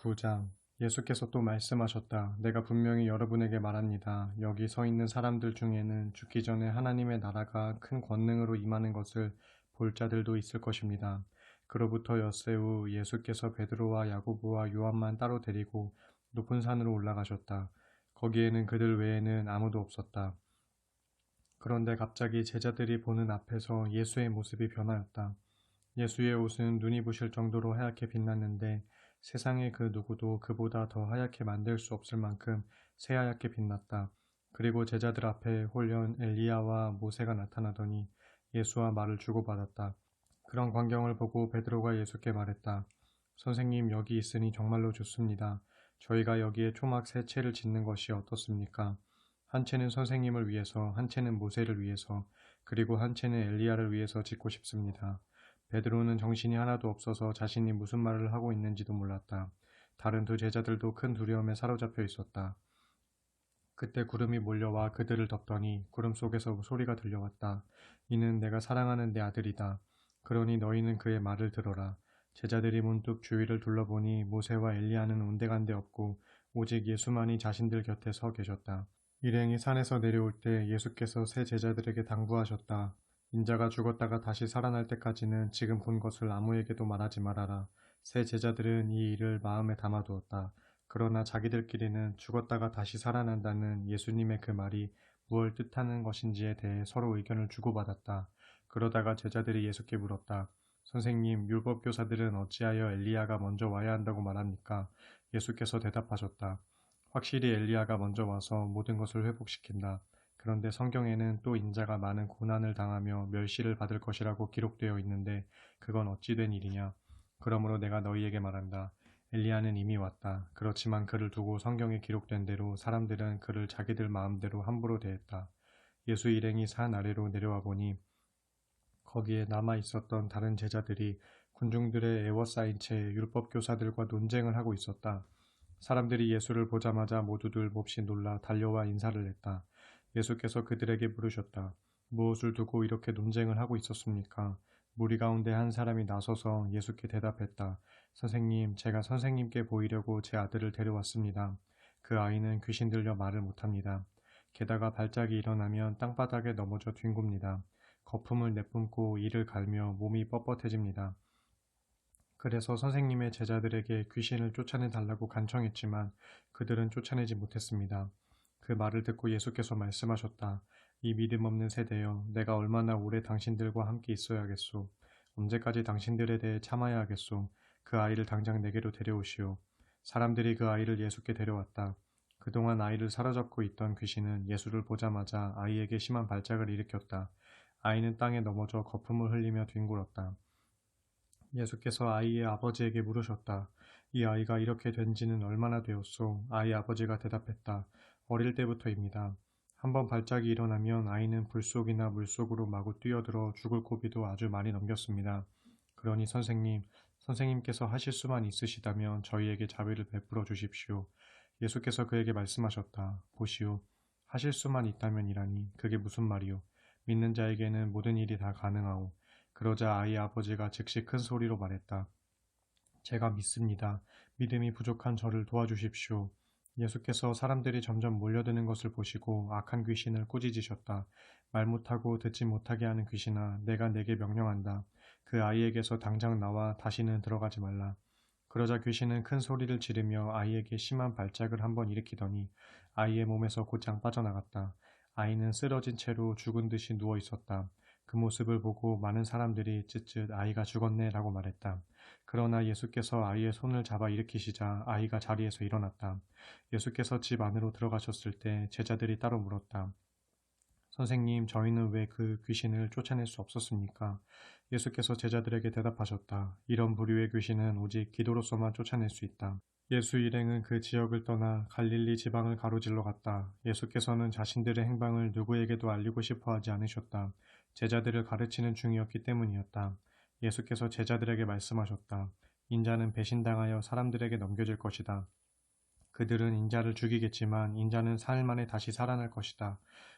9장. 예수께서 또 말씀하셨다. 내가 분명히 여러분에게 말합니다. 여기 서 있는 사람들 중에는 죽기 전에 하나님의 나라가 큰 권능으로 임하는 것을 볼 자들도 있을 것입니다. 그로부터 엿새 후 예수께서 베드로와 야고보와 요한만 따로 데리고 높은 산으로 올라가셨다. 거기에는 그들 외에는 아무도 없었다. 그런데 갑자기 제자들이 보는 앞에서 예수의 모습이 변하였다. 예수의 옷은 눈이 부실 정도로 하얗게 빛났는데 세상의 그 누구도 그보다 더 하얗게 만들 수 없을 만큼 새하얗게 빛났다. 그리고 제자들 앞에 홀연 엘리야와 모세가 나타나더니 예수와 말을 주고받았다. 그런 광경을 보고 베드로가 예수께 말했다. 선생님, 여기 있으니 정말로 좋습니다. 저희가 여기에 초막 세 채를 짓는 것이 어떻습니까? 한 채는 선생님을 위해서, 한 채는 모세를 위해서, 그리고 한 채는 엘리야를 위해서 짓고 싶습니다. 베드로는 정신이 하나도 없어서 자신이 무슨 말을 하고 있는지도 몰랐다. 다른 두 제자들도 큰 두려움에 사로잡혀 있었다. 그때 구름이 몰려와 그들을 덮더니 구름 속에서 소리가 들려왔다. 이는 내가 사랑하는 내 아들이다. 그러니 너희는 그의 말을 들어라. 제자들이 문득 주위를 둘러보니 모세와 엘리야는 온데간데 없고 오직 예수만이 자신들 곁에 서 계셨다. 일행이 산에서 내려올 때 예수께서 세 제자들에게 당부하셨다. 인자가 죽었다가 다시 살아날 때까지는 지금 본 것을 아무에게도 말하지 말아라. 세 제자들은 이 일을 마음에 담아두었다. 그러나 자기들끼리는 죽었다가 다시 살아난다는 예수님의 그 말이 무엇을 뜻하는 것인지에 대해 서로 의견을 주고받았다. 그러다가 제자들이 예수께 물었다. 선생님, 율법교사들은 어찌하여 엘리야가 먼저 와야 한다고 말합니까? 예수께서 대답하셨다. 확실히 엘리야가 먼저 와서 모든 것을 회복시킨다. 그런데 성경에는 또 인자가 많은 고난을 당하며 멸시를 받을 것이라고 기록되어 있는데 그건 어찌 된 일이냐? 그러므로 내가 너희에게 말한다. 엘리야는 이미 왔다. 그렇지만 그를 두고 성경에 기록된 대로 사람들은 그를 자기들 마음대로 함부로 대했다. 예수 일행이 산 아래로 내려와 보니 거기에 남아 있었던 다른 제자들이 군중들의 애워싸인 채 율법 교사들과 논쟁을 하고 있었다. 사람들이 예수를 보자마자 모두들 몹시 놀라 달려와 인사를 했다. 예수께서 그들에게 물으셨다. 무엇을 두고 이렇게 논쟁을 하고 있었습니까? 무리 가운데 한 사람이 나서서 예수께 대답했다. 선생님, 제가 선생님께 보이려고 제 아들을 데려왔습니다. 그 아이는 귀신 들려 말을 못합니다. 게다가 발작이 일어나면 땅바닥에 넘어져 뒹굽니다. 거품을 내뿜고 이를 갈며 몸이 뻣뻣해집니다. 그래서 선생님의 제자들에게 귀신을 쫓아내 달라고 간청했지만 그들은 쫓아내지 못했습니다. 그 말을 듣고 예수께서 말씀하셨다. 이 믿음 없는 세대여, 내가 얼마나 오래 당신들과 함께 있어야겠소. 언제까지 당신들에 대해 참아야 하겠소. 그 아이를 당장 내게로 데려오시오. 사람들이 그 아이를 예수께 데려왔다. 그동안 아이를 사로잡고 있던 귀신은 예수를 보자마자 아이에게 심한 발작을 일으켰다. 아이는 땅에 넘어져 거품을 흘리며 뒹굴었다. 예수께서 아이의 아버지에게 물으셨다. 이 아이가 이렇게 된 지는 얼마나 되었소? 아이 아버지가 대답했다. 어릴 때부터입니다. 한번 발작이 일어나면 아이는 불 속이나 물 속으로 마구 뛰어들어 죽을 고비도 아주 많이 넘겼습니다. 그러니 선생님께서 하실 수만 있으시다면 저희에게 자비를 베풀어 주십시오. 예수께서 그에게 말씀하셨다. 보시오. 하실 수만 있다면이라니 그게 무슨 말이오. 믿는 자에게는 모든 일이 다 가능하오. 그러자 아이 아버지가 즉시 큰 소리로 말했다. 제가 믿습니다. 믿음이 부족한 저를 도와주십시오. 예수께서 사람들이 점점 몰려드는 것을 보시고 악한 귀신을 꾸짖으셨다. 말 못하고 듣지 못하게 하는 귀신아, 내가 내게 명령한다. 그 아이에게서 당장 나와 다시는 들어가지 말라. 그러자 귀신은 큰 소리를 지르며 아이에게 심한 발작을 한번 일으키더니 아이의 몸에서 곧장 빠져나갔다. 아이는 쓰러진 채로 죽은 듯이 누워 있었다. 그 모습을 보고 많은 사람들이 쯧쯧 아이가 죽었네 라고 말했다. 그러나 예수께서 아이의 손을 잡아 일으키시자 아이가 자리에서 일어났다. 예수께서 집 안으로 들어가셨을 때 제자들이 따로 물었다. 선생님, 저희는 왜 그 귀신을 쫓아낼 수 없었습니까? 예수께서 제자들에게 대답하셨다. 이런 부류의 귀신은 오직 기도로서만 쫓아낼 수 있다. 예수 일행은 그 지역을 떠나 갈릴리 지방을 가로질러 갔다. 예수께서는 자신들의 행방을 누구에게도 알리고 싶어 하지 않으셨다. 제자들을 가르치는 중이었기 때문이었다. 예수께서 제자들에게 말씀하셨다. 인자는 배신당하여 사람들에게 넘겨질 것이다. 그들은 인자를 죽이겠지만 인자는 사흘 만에 다시 살아날 것이다.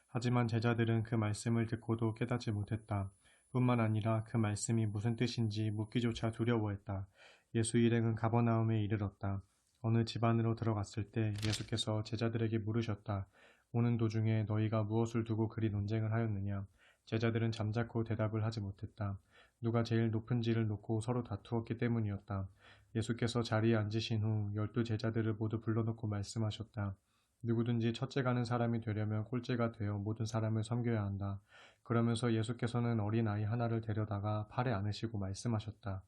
하지만 제자들은 그 말씀을 듣고도 깨닫지 못했다. 뿐만 아니라 그 말씀이 무슨 뜻인지 묻기조차 두려워했다. 예수 일행은 가버나움에 이르렀다. 어느 집 안으로 들어갔을 때 예수께서 제자들에게 물으셨다. 오는 도중에 너희가 무엇을 두고 그리 논쟁을 하였느냐? 제자들은 잠자코 대답을 하지 못했다. 누가 제일 높은지를 놓고 서로 다투었기 때문이었다. 예수께서 자리에 앉으신 후 12제자들을 모두 불러놓고 말씀하셨다. 누구든지 첫째 가는 사람이 되려면 꼴째가 되어 모든 사람을 섬겨야 한다. 그러면서 예수께서는 어린아이 하나를 데려다가 팔에 안으시고 말씀하셨다.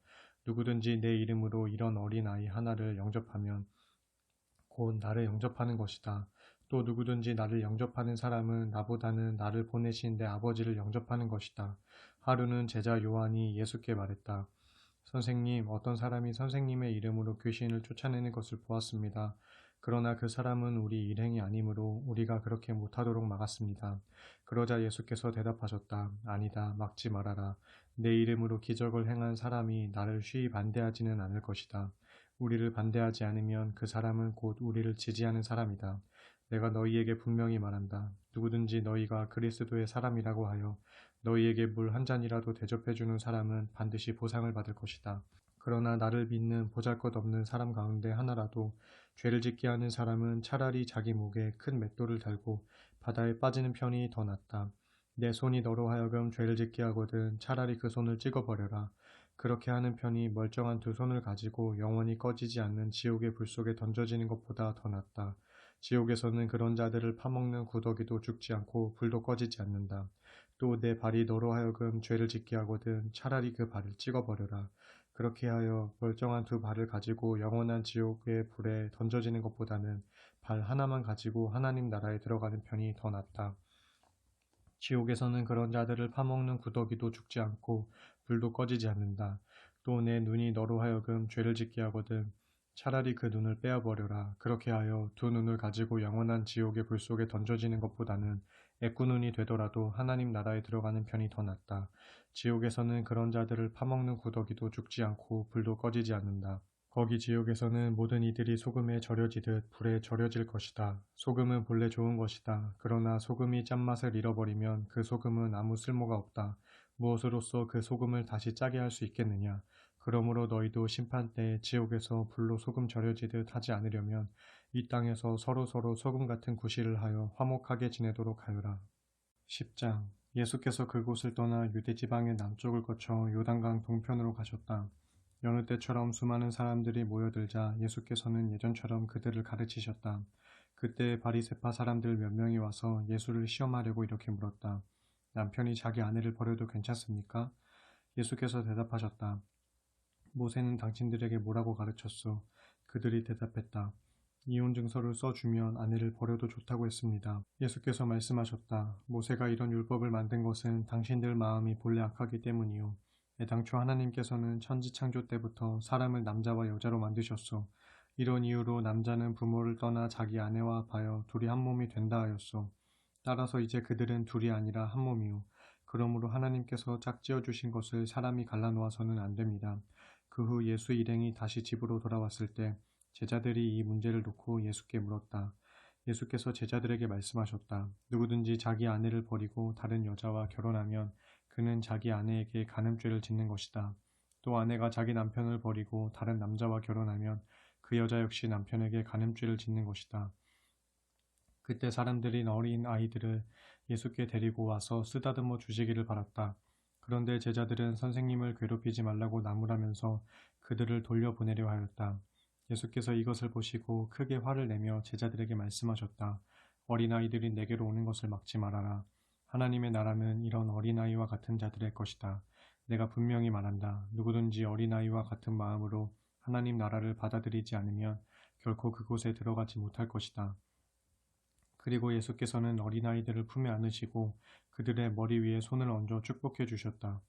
누구든지 내 이름으로 이런 어린아이 하나를 영접하면 곧 나를 영접하는 것이다. 또 누구든지 나를 영접하는 사람은 나보다는 나를 보내신 내 아버지를 영접하는 것이다. 하루는 제자 요한이 예수께 말했다. 선생님, 어떤 사람이 선생님의 이름으로 귀신을 쫓아내는 것을 보았습니다. 그러나 그 사람은 우리 일행이 아니므로 우리가 그렇게 못하도록 막았습니다. 그러자 예수께서 대답하셨다. 아니다, 막지 말아라. 내 이름으로 기적을 행한 사람이 나를 쉬이 반대하지는 않을 것이다. 우리를 반대하지 않으면 그 사람은 곧 우리를 지지하는 사람이다. 내가 너희에게 분명히 말한다. 누구든지 너희가 그리스도의 사람이라고 하여 너희에게 물 한 잔이라도 대접해주는 사람은 반드시 보상을 받을 것이다. 그러나 나를 믿는 보잘것없는 사람 가운데 하나라도 죄를 짓게 하는 사람은 차라리 자기 목에 큰 맷돌을 달고 바다에 빠지는 편이 더 낫다. 내 손이 너로 하여금 죄를 짓게 하거든 차라리 그 손을 찍어버려라. 그렇게 하는 편이 멀쩡한 두 손을 가지고 영원히 꺼지지 않는 지옥의 불 속에 던져지는 것보다 더 낫다. 지옥에서는 그런 자들을 파먹는 구더기도 죽지 않고 불도 꺼지지 않는다. 또 내 발이 너로 하여금 죄를 짓게 하거든 차라리 그 발을 찍어버려라. 그렇게 하여 멀쩡한 두 발을 가지고 영원한 지옥의 불에 던져지는 것보다는 발 하나만 가지고 하나님 나라에 들어가는 편이 더 낫다. 지옥에서는 그런 자들을 파먹는 구더기도 죽지 않고 불도 꺼지지 않는다. 또 내 눈이 너로 하여금 죄를 짓게 하거든 차라리 그 눈을 빼어버려라. 그렇게 하여 두 눈을 가지고 영원한 지옥의 불 속에 던져지는 것보다는 애꾸눈이 되더라도 하나님 나라에 들어가는 편이 더 낫다. 지옥에서는 그런 자들을 파먹는 구더기도 죽지 않고 불도 꺼지지 않는다. 거기 지옥에서는 모든 이들이 소금에 절여지듯 불에 절여질 것이다. 소금은 본래 좋은 것이다. 그러나 소금이 짠맛을 잃어버리면 그 소금은 아무 쓸모가 없다. 무엇으로써 그 소금을 다시 짜게 할 수 있겠느냐. 그러므로 너희도 심판 때에 지옥에서 불로 소금 절여지듯 하지 않으려면 이 땅에서 서로서로 소금 같은 구실을 하여 화목하게 지내도록 하여라. 10장 예수께서 그곳을 떠나 유대 지방의 남쪽을 거쳐 요단강 동편으로 가셨다. 여느 때처럼 수많은 사람들이 모여들자 예수께서는 예전처럼 그들을 가르치셨다. 그때 바리새파 사람들 몇 명이 와서 예수를 시험하려고 이렇게 물었다. 남편이 자기 아내를 버려도 괜찮습니까? 예수께서 대답하셨다. 모세는 당신들에게 뭐라고 가르쳤소? 그들이 대답했다. 이혼 증서를 써주면 아내를 버려도 좋다고 했습니다. 예수께서 말씀하셨다. 모세가 이런 율법을 만든 것은 당신들 마음이 본래 악하기 때문이요. 애당초 하나님께서는 천지 창조 때부터 사람을 남자와 여자로 만드셨소. 이런 이유로 남자는 부모를 떠나 자기 아내와 합하여 둘이 한 몸이 된다 하였소. 따라서 이제 그들은 둘이 아니라 한 몸이요. 그러므로 하나님께서 짝지어 주신 것을 사람이 갈라놓아서는 안 됩니다. 그 후 예수 일행이 다시 집으로 돌아왔을 때 제자들이 이 문제를 놓고 예수께 물었다. 예수께서 제자들에게 말씀하셨다. 누구든지 자기 아내를 버리고 다른 여자와 결혼하면 그는 자기 아내에게 간음죄를 짓는 것이다. 또 아내가 자기 남편을 버리고 다른 남자와 결혼하면 그 여자 역시 남편에게 간음죄를 짓는 것이다. 그때 사람들이 어린 아이들을 예수께 데리고 와서 쓰다듬어 주시기를 바랐다. 그런데 제자들은 선생님을 괴롭히지 말라고 나무라면서 그들을 돌려보내려 하였다. 예수께서 이것을 보시고 크게 화를 내며 제자들에게 말씀하셨다. 어린아이들이 내게로 오는 것을 막지 말아라. 하나님의 나라는 이런 어린아이와 같은 자들의 것이다. 내가 분명히 말한다. 누구든지 어린아이와 같은 마음으로 하나님 나라를 받아들이지 않으면 결코 그곳에 들어가지 못할 것이다. 그리고 예수께서는 어린아이들을 품에 안으시고 그들의 머리 위에 손을 얹어 축복해 주셨다.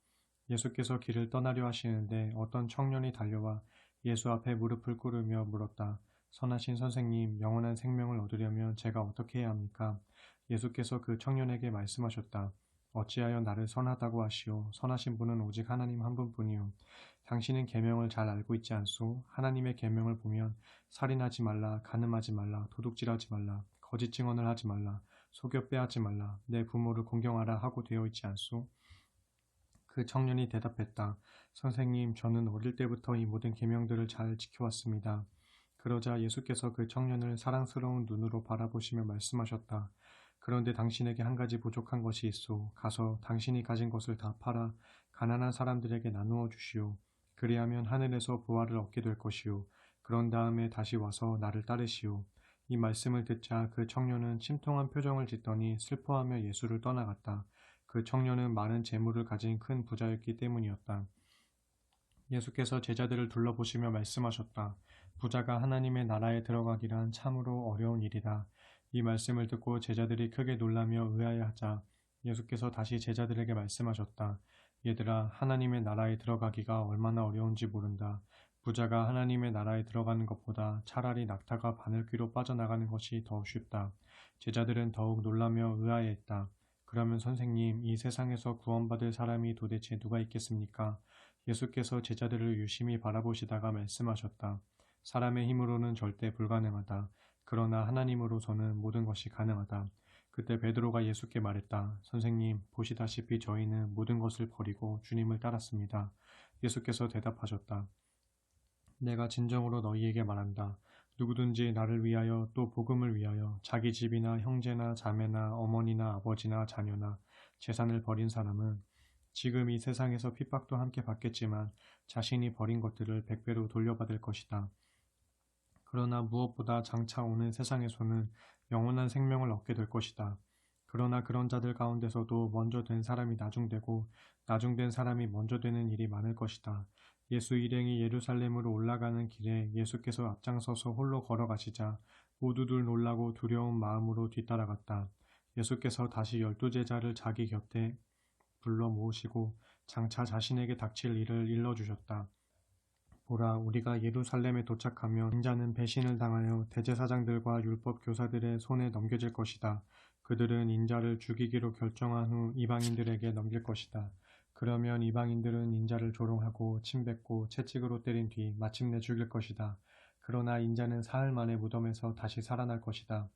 예수께서 길을 떠나려 하시는데 어떤 청년이 달려와 예수 앞에 무릎을 꿇으며 물었다. 선하신 선생님, 영원한 생명을 얻으려면 제가 어떻게 해야 합니까? 예수께서 그 청년에게 말씀하셨다. 어찌하여 나를 선하다고 하시오? 선하신 분은 오직 하나님 한 분뿐이오. 당신은 계명을 잘 알고 있지 않소? 하나님의 계명을 보면 살인하지 말라, 간음하지 말라, 도둑질하지 말라, 거짓 증언을 하지 말라, 속여 빼앗지 말라, 내 부모를 공경하라 하고 되어 있지 않소? 그 청년이 대답했다. 선생님, 저는 어릴 때부터 이 모든 계명들을 잘 지켜왔습니다. 그러자 예수께서 그 청년을 사랑스러운 눈으로 바라보시며 말씀하셨다. 그런데 당신에게 한 가지 부족한 것이 있어. 가서 당신이 가진 것을 다 팔아 가난한 사람들에게 나누어 주시오. 그리하면 하늘에서 부활을 얻게 될 것이오. 그런 다음에 다시 와서 나를 따르시오. 이 말씀을 듣자 그 청년은 침통한 표정을 짓더니 슬퍼하며 예수를 떠나갔다. 그 청년은 많은 재물을 가진 큰 부자였기 때문이었다. 예수께서 제자들을 둘러보시며 말씀하셨다. 부자가 하나님의 나라에 들어가기란 참으로 어려운 일이다. 이 말씀을 듣고 제자들이 크게 놀라며 의아해하자 예수께서 다시 제자들에게 말씀하셨다. 얘들아, 하나님의 나라에 들어가기가 얼마나 어려운지 모른다. 부자가 하나님의 나라에 들어가는 것보다 차라리 낙타가 바늘귀로 빠져나가는 것이 더 쉽다. 제자들은 더욱 놀라며 의아해했다. 그러면 선생님, 이 세상에서 구원받을 사람이 도대체 누가 있겠습니까? 예수께서 제자들을 유심히 바라보시다가 말씀하셨다. 사람의 힘으로는 절대 불가능하다. 그러나 하나님으로서는 모든 것이 가능하다. 그때 베드로가 예수께 말했다. 선생님, 보시다시피 저희는 모든 것을 버리고 주님을 따랐습니다. 예수께서 대답하셨다. 내가 진정으로 너희에게 말한다. 누구든지 나를 위하여 또 복음을 위하여 자기 집이나 형제나 자매나 어머니나 아버지나 자녀나 재산을 버린 사람은 지금 이 세상에서 핍박도 함께 받겠지만 자신이 버린 것들을 백배로 돌려받을 것이다. 그러나 무엇보다 장차 오는 세상에서는 영원한 생명을 얻게 될 것이다. 그러나 그런 자들 가운데서도 먼저 된 사람이 나중되고 나중된 사람이 먼저 되는 일이 많을 것이다. 예수 일행이 예루살렘으로 올라가는 길에 예수께서 앞장서서 홀로 걸어가시자 모두들 놀라고 두려운 마음으로 뒤따라갔다. 예수께서 다시 12제자를 자기 곁에 불러 모으시고 장차 자신에게 닥칠 일을 일러주셨다. 보라, 우리가 예루살렘에 도착하면 인자는 배신을 당하여 대제사장들과 율법 교사들의 손에 넘겨질 것이다. 그들은 인자를 죽이기로 결정한 후 이방인들에게 넘길 것이다. 그러면 이방인들은 인자를 조롱하고 침뱉고 채찍으로 때린 뒤 마침내 죽일 것이다. 그러나 인자는 사흘 만에 무덤에서 다시 살아날 것이다.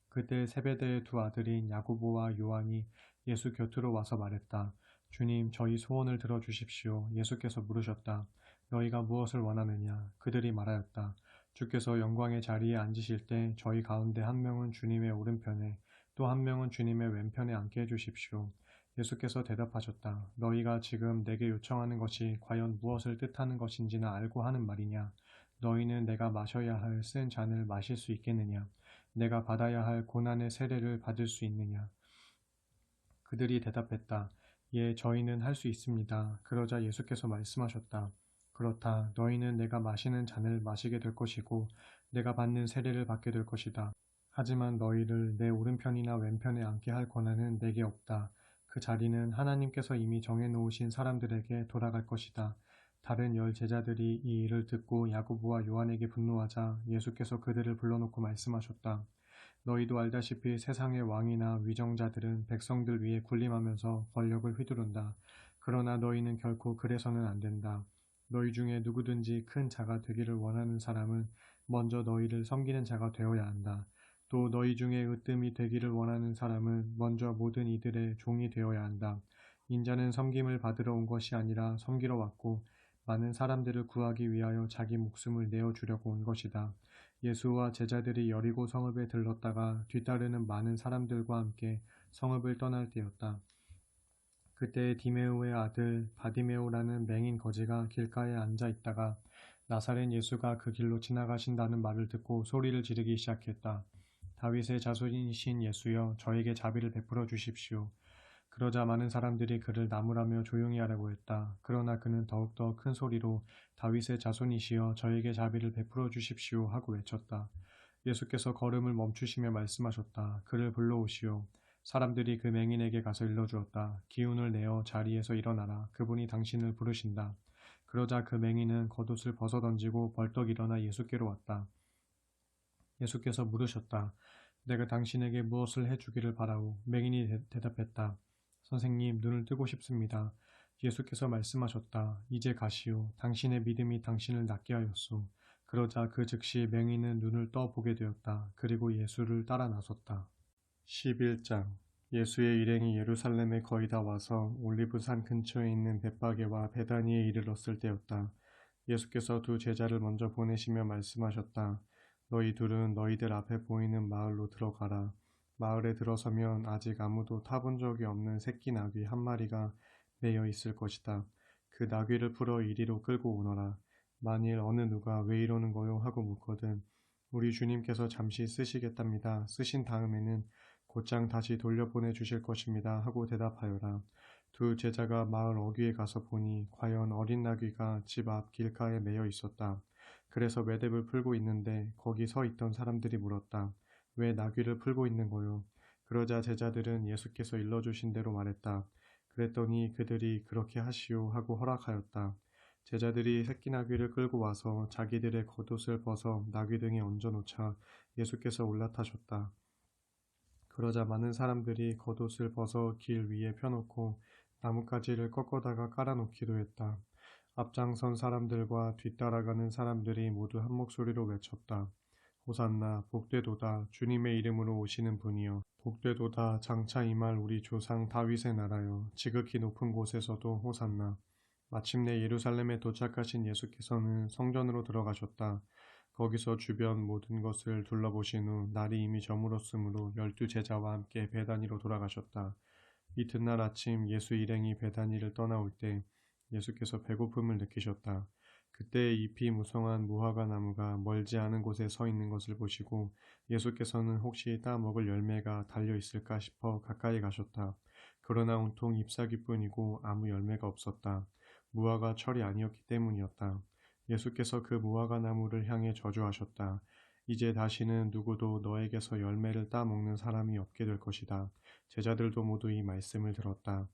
그때 세베대의 두 아들인 야고보와 요한이 예수 곁으로 와서 말했다. 주님, 저희 소원을 들어주십시오. 예수께서 물으셨다. 너희가 무엇을 원하느냐? 그들이 말하였다. 주께서 영광의 자리에 앉으실 때 저희 가운데 한 명은 주님의 오른편에 또 한 명은 주님의 왼편에 앉게 해주십시오. 예수께서 대답하셨다. 너희가 지금 내게 요청하는 것이 과연 무엇을 뜻하는 것인지나 알고 하는 말이냐? 너희는 내가 마셔야 할 쓴 잔을 마실 수 있겠느냐? 내가 받아야 할 고난의 세례를 받을 수 있느냐? 그들이 대답했다. 예, 저희는 할 수 있습니다. 그러자 예수께서 말씀하셨다. 그렇다. 너희는 내가 마시는 잔을 마시게 될 것이고 내가 받는 세례를 받게 될 것이다. 하지만 너희를 내 오른편이나 왼편에 앉게 할 권한은 내게 없다. 그 자리는 하나님께서 이미 정해놓으신 사람들에게 돌아갈 것이다. 다른 10제자들이 이 일을 듣고 야고보와 요한에게 분노하자 예수께서 그들을 불러놓고 말씀하셨다. 너희도 알다시피 세상의 왕이나 위정자들은 백성들 위에 군림하면서 권력을 휘두른다. 그러나 너희는 결코 그래서는 안 된다. 너희 중에 누구든지 큰 자가 되기를 원하는 사람은 먼저 너희를 섬기는 자가 되어야 한다. 또 너희 중에 으뜸이 되기를 원하는 사람은 먼저 모든 이들의 종이 되어야 한다. 인자는 섬김을 받으러 온 것이 아니라 섬기러 왔고 많은 사람들을 구하기 위하여 자기 목숨을 내어주려고 온 것이다. 예수와 제자들이 여리고 성읍에 들렀다가 뒤따르는 많은 사람들과 함께 성읍을 떠날 때였다. 그때 디메오의 아들 바디메오라는 맹인 거지가 길가에 앉아 있다가 나사렛 예수가 그 길로 지나가신다는 말을 듣고 소리를 지르기 시작했다. 다윗의 자손이신 예수여, 저에게 자비를 베풀어 주십시오. 그러자 많은 사람들이 그를 나무라며 조용히 하라고 했다. 그러나 그는 더욱더 큰 소리로 다윗의 자손이시여 저에게 자비를 베풀어 주십시오 하고 외쳤다. 예수께서 걸음을 멈추시며 말씀하셨다. 그를 불러오시오. 사람들이 그 맹인에게 가서 일러주었다. 기운을 내어 자리에서 일어나라. 그분이 당신을 부르신다. 그러자 그 맹인은 겉옷을 벗어던지고 벌떡 일어나 예수께로 왔다. 예수께서 물으셨다. 내가 당신에게 무엇을 해주기를 바라오. 맹인이 대답했다. 선생님, 눈을 뜨고 싶습니다. 예수께서 말씀하셨다. 이제 가시오. 당신의 믿음이 당신을 낫게 하였소. 그러자 그 즉시 맹인은 눈을 떠보게 되었다. 그리고 예수를 따라 나섰다. 11장. 예수의 일행이 예루살렘에 거의 다 와서 올리브산 근처에 있는 벳바게와 베다니에 이르렀을 때였다. 예수께서 두 제자를 먼저 보내시며 말씀하셨다. 너희 둘은 너희들 앞에 보이는 마을로 들어가라. 마을에 들어서면 아직 아무도 타본 적이 없는 새끼 나귀 한 마리가 매여 있을 것이다. 그 나귀를 풀어 이리로 끌고 오너라. 만일 어느 누가 왜 이러는 거요? 하고 묻거든 우리 주님께서 잠시 쓰시겠답니다. 쓰신 다음에는 곧장 다시 돌려보내 주실 것입니다. 하고 대답하여라. 두 제자가 마을 어귀에 가서 보니 과연 어린 나귀가 집 앞 길가에 매여 있었다. 그래서 매듭을 풀고 있는데 거기 서 있던 사람들이 물었다. 왜 나귀를 풀고 있는 거요? 그러자 제자들은 예수께서 일러주신 대로 말했다. 그랬더니 그들이 그렇게 하시오 하고 허락하였다. 제자들이 새끼 나귀를 끌고 와서 자기들의 겉옷을 벗어 나귀 등에 얹어놓자 예수께서 올라타셨다. 그러자 많은 사람들이 겉옷을 벗어 길 위에 펴놓고 나뭇가지를 꺾어다가 깔아놓기도 했다. 앞장선 사람들과 뒤따라가는 사람들이 모두 한 목소리로 외쳤다. 호산나 복되도다 주님의 이름으로 오시는 분이여 복되도다 장차 임할 우리 조상 다윗의 나라여 지극히 높은 곳에서도 호산나. 마침내 예루살렘에 도착하신 예수께서는 성전으로 들어가셨다. 거기서 주변 모든 것을 둘러보신 후 날이 이미 저물었으므로 12제자와 함께 베다니로 돌아가셨다. 이튿날 아침 예수 일행이 베다니를 떠나올 때 예수께서 배고픔을 느끼셨다. 그때 잎이 무성한 무화과 나무가 멀지 않은 곳에 서 있는 것을 보시고 예수께서는 혹시 따 먹을 열매가 달려 있을까 싶어 가까이 가셨다. 그러나 온통 잎사귀뿐이고 아무 열매가 없었다. 무화과 철이 아니었기 때문이었다. 예수께서 그 무화과 나무를 향해 저주하셨다. 이제 다시는 누구도 너에게서 열매를 따 먹는 사람이 없게 될 것이다. 제자들도 모두 이 말씀을 들었다.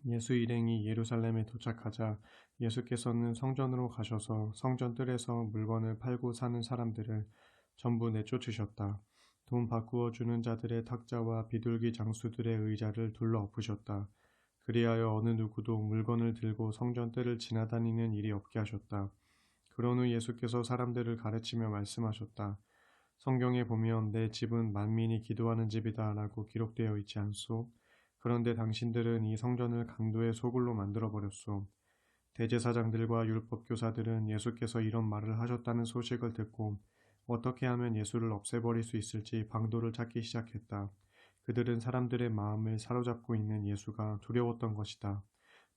예수 일행이 예루살렘에 도착하자 예수께서는 성전으로 가셔서 성전 뜰에서 물건을 팔고 사는 사람들을 전부 내쫓으셨다. 돈 바꾸어 주는 자들의 탁자와 비둘기 장수들의 의자를 둘러 엎으셨다. 그리하여 어느 누구도 물건을 들고 성전 뜰을 지나다니는 일이 없게 하셨다. 그런 후 예수께서 사람들을 가르치며 말씀하셨다. 성경에 보면 내 집은 만민이 기도하는 집이다 라고 기록되어 있지 않소? 그런데 당신들은 이 성전을 강도의 소굴로 만들어버렸소. 대제사장들과 율법교사들은 예수께서 이런 말을 하셨다는 소식을 듣고 어떻게 하면 예수를 없애버릴 수 있을지 방도를 찾기 시작했다. 그들은 사람들의 마음을 사로잡고 있는 예수가 두려웠던 것이다.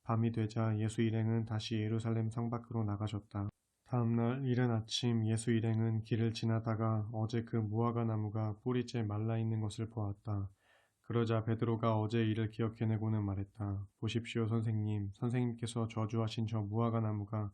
밤이 되자 예수 일행은 다시 예루살렘 성 밖으로 나가셨다. 다음날 이른 아침 예수 일행은 길을 지나다가 어제 그 무화과 나무가 뿌리째 말라 있는 것을 보았다. 그러자 베드로가 어제 일을 기억해내고는 말했다. 보십시오 선생님, 선생님께서 저주하신 저 무화과 나무가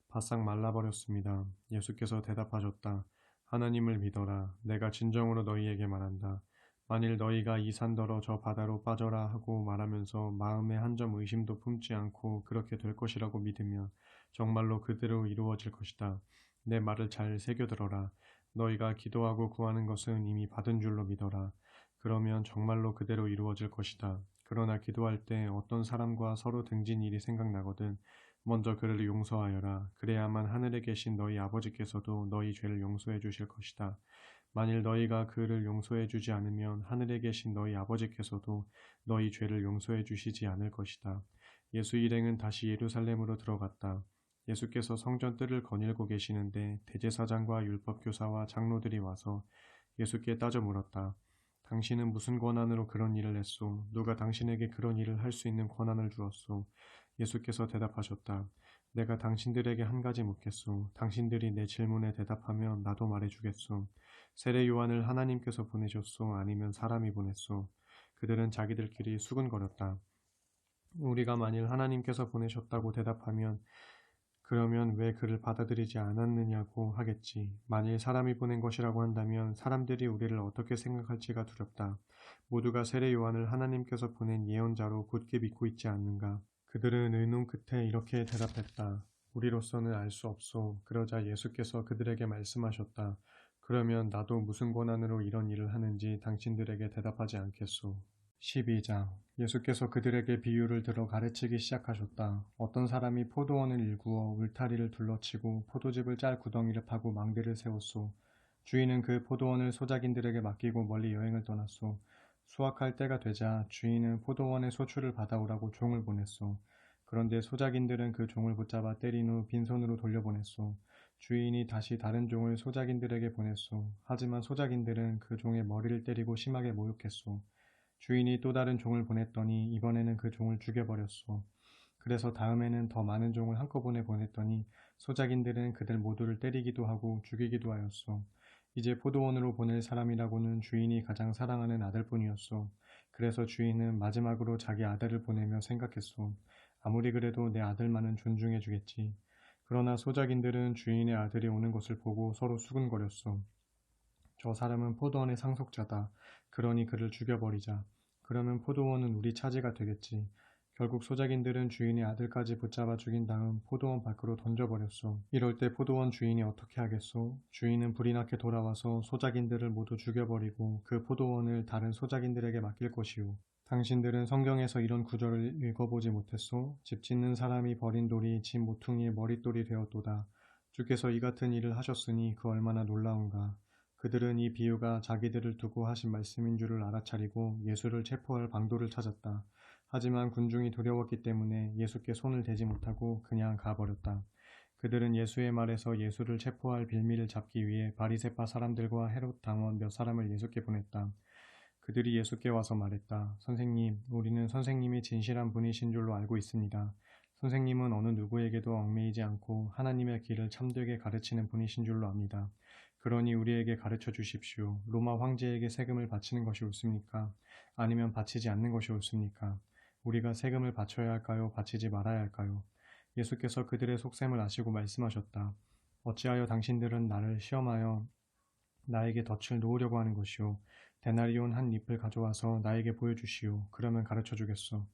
바싹 말라버렸습니다. 예수께서 대답하셨다. 하나님을 믿어라. 내가 진정으로 너희에게 말한다. 만일 너희가 이 산더러 저 바다로 빠져라 하고 말하면서 마음에 한 점 의심도 품지 않고 그렇게 될 것이라고 믿으면 정말로 그대로 이루어질 것이다. 내 말을 잘 새겨들어라. 너희가 기도하고 구하는 것은 이미 받은 줄로 믿어라. 그러면 정말로 그대로 이루어질 것이다. 그러나 기도할 때 어떤 사람과 서로 등진 일이 생각나거든 먼저 그를 용서하여라. 그래야만 하늘에 계신 너희 아버지께서도 너희 죄를 용서해 주실 것이다. 만일 너희가 그를 용서해 주지 않으면 하늘에 계신 너희 아버지께서도 너희 죄를 용서해 주시지 않을 것이다. 예수 일행은 다시 예루살렘으로 들어갔다. 예수께서 성전 뜰을 거닐고 계시는데 대제사장과 율법교사와 장로들이 와서 예수께 따져 물었다. 당신은 무슨 권한으로 그런 일을 했소? 누가 당신에게 그런 일을 할 수 있는 권한을 주었소? 예수께서 대답하셨다. 내가 당신들에게 한 가지 묻겠소. 당신들이 내 질문에 대답하면 나도 말해주겠소. 세례 요한을 하나님께서 보내셨소? 아니면 사람이 보냈소? 그들은 자기들끼리 수근거렸다. 우리가 만일 하나님께서 보내셨다고 대답하면 그러면 왜 그를 받아들이지 않았느냐고 하겠지. 만일 사람이 보낸 것이라고 한다면 사람들이 우리를 어떻게 생각할지가 두렵다. 모두가 세례 요한을 하나님께서 보낸 예언자로 굳게 믿고 있지 않는가. 그들은 의논 끝에 이렇게 대답했다. 우리로서는 알 수 없소. 그러자 예수께서 그들에게 말씀하셨다. 그러면 나도 무슨 권한으로 이런 일을 하는지 당신들에게 대답하지 않겠소. 12장 예수께서 그들에게 비유를 들어 가르치기 시작하셨다. 어떤 사람이 포도원을 일구어 울타리를 둘러치고 포도즙을 짤 구덩이를 파고 망대를 세웠소. 주인은 그 포도원을 소작인들에게 맡기고 멀리 여행을 떠났소. 수확할 때가 되자 주인은 포도원의 소출을 받아오라고 종을 보냈소. 그런데 소작인들은 그 종을 붙잡아 때린 후 빈손으로 돌려보냈소. 주인이 다시 다른 종을 소작인들에게 보냈소. 하지만 소작인들은 그 종의 머리를 때리고 심하게 모욕했소. 주인이 또 다른 종을 보냈더니 이번에는 그 종을 죽여버렸소. 그래서 다음에는 더 많은 종을 한꺼번에 보냈더니 소작인들은 그들 모두를 때리기도 하고 죽이기도 하였소. 이제 포도원으로 보낼 사람이라고는 주인이 가장 사랑하는 아들뿐이었소. 그래서 주인은 마지막으로 자기 아들을 보내며 생각했소. 아무리 그래도 내 아들만은 존중해 주겠지. 그러나 소작인들은 주인의 아들이 오는 것을 보고 서로 수군거렸소. 저 사람은 포도원의 상속자다. 그러니 그를 죽여버리자. 그러면 포도원은 우리 차지가 되겠지. 결국 소작인들은 주인의 아들까지 붙잡아 죽인 다음 포도원 밖으로 던져버렸소. 이럴 때 포도원 주인이 어떻게 하겠소? 주인은 불이 나게 돌아와서 소작인들을 모두 죽여버리고 그 포도원을 다른 소작인들에게 맡길 것이오. 당신들은 성경에서 이런 구절을 읽어보지 못했소? 집 짓는 사람이 버린 돌이 집 모퉁이의 머릿돌이 되었도다. 주께서 이 같은 일을 하셨으니 그 얼마나 놀라운가. 그들은 이 비유가 자기들을 두고 하신 말씀인 줄을 알아차리고 예수를 체포할 방도를 찾았다. 하지만 군중이 두려웠기 때문에 예수께 손을 대지 못하고 그냥 가버렸다. 그들은 예수의 말에서 예수를 체포할 빌미를 잡기 위해 바리새파 사람들과 헤롯 당원 몇 사람을 예수께 보냈다. 그들이 예수께 와서 말했다. 선생님, 우리는 선생님이 진실한 분이신 줄로 알고 있습니다. 선생님은 어느 누구에게도 얽매이지 않고 하나님의 길을 참되게 가르치는 분이신 줄로 압니다. 그러니 우리에게 가르쳐 주십시오. 로마 황제에게 세금을 바치는 것이 옳습니까? 아니면 바치지 않는 것이 옳습니까? 우리가 세금을 바쳐야 할까요? 바치지 말아야 할까요? 예수께서 그들의 속셈을 아시고 말씀하셨다. 어찌하여 당신들은 나를 시험하여 나에게 덫을 놓으려고 하는 것이오. 데나리온 한 잎을 가져와서 나에게 보여주시오. 그러면 가르쳐 주겠소.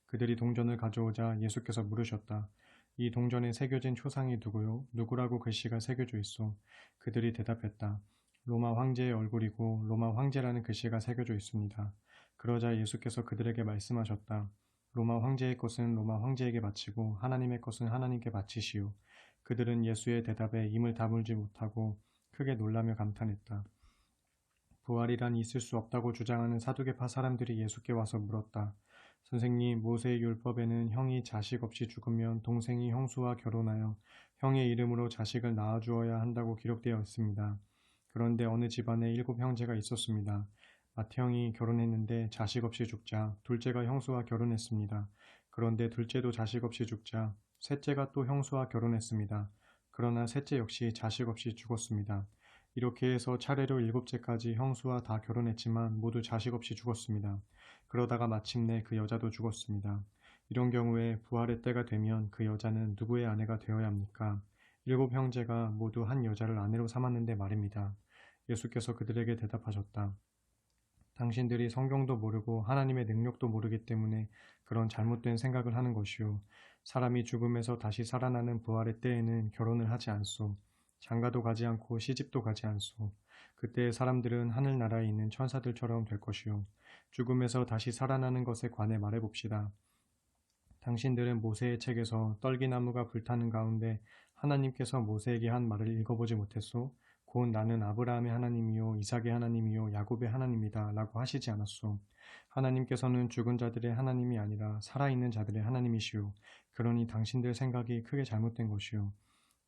그들이 동전을 가져오자 예수께서 물으셨다. 이 동전에 새겨진 초상이 누구요? 누구라고 글씨가 새겨져 있소? 그들이 대답했다. 로마 황제의 얼굴이고 로마 황제라는 글씨가 새겨져 있습니다. 그러자 예수께서 그들에게 말씀하셨다. 로마 황제의 것은 로마 황제에게 바치고 하나님의 것은 하나님께 바치시오. 그들은 예수의 대답에 입을 다물지 못하고 크게 놀라며 감탄했다. 부활이란 있을 수 없다고 주장하는 사두개파 사람들이 예수께 와서 물었다. 선생님, 모세의 율법에는 형이 자식 없이 죽으면 동생이 형수와 결혼하여 형의 이름으로 자식을 낳아주어야 한다고 기록되어 있습니다. 그런데 어느 집안에 7형제가 있었습니다. 맏형이 결혼했는데 자식 없이 죽자 둘째가 형수와 결혼했습니다. 그런데 둘째도 자식 없이 죽자 셋째가 또 형수와 결혼했습니다. 그러나 셋째 역시 자식 없이 죽었습니다. 이렇게 해서 차례로 7째까지 형수와 다 결혼했지만 모두 자식 없이 죽었습니다. 그러다가 마침내 그 여자도 죽었습니다. 이런 경우에 부활의 때가 되면 그 여자는 누구의 아내가 되어야 합니까? 7형제가 모두 한 여자를 아내로 삼았는데 말입니다. 예수께서 그들에게 대답하셨다. 당신들이 성경도 모르고 하나님의 능력도 모르기 때문에 그런 잘못된 생각을 하는 것이오. 사람이 죽음에서 다시 살아나는 부활의 때에는 결혼을 하지 않소. 장가도 가지 않고 시집도 가지 않소. 그때 사람들은 하늘나라에 있는 천사들처럼 될 것이오. 죽음에서 다시 살아나는 것에 관해 말해봅시다. 당신들은 모세의 책에서 떨기나무가 불타는 가운데 하나님께서 모세에게 한 말을 읽어보지 못했소? 곧 나는 아브라함의 하나님이요 이삭의 하나님이요 야곱의 하나님이다 라고 하시지 않았소. 하나님께서는 죽은 자들의 하나님이 아니라 살아있는 자들의 하나님이시오. 그러니 당신들 생각이 크게 잘못된 것이오.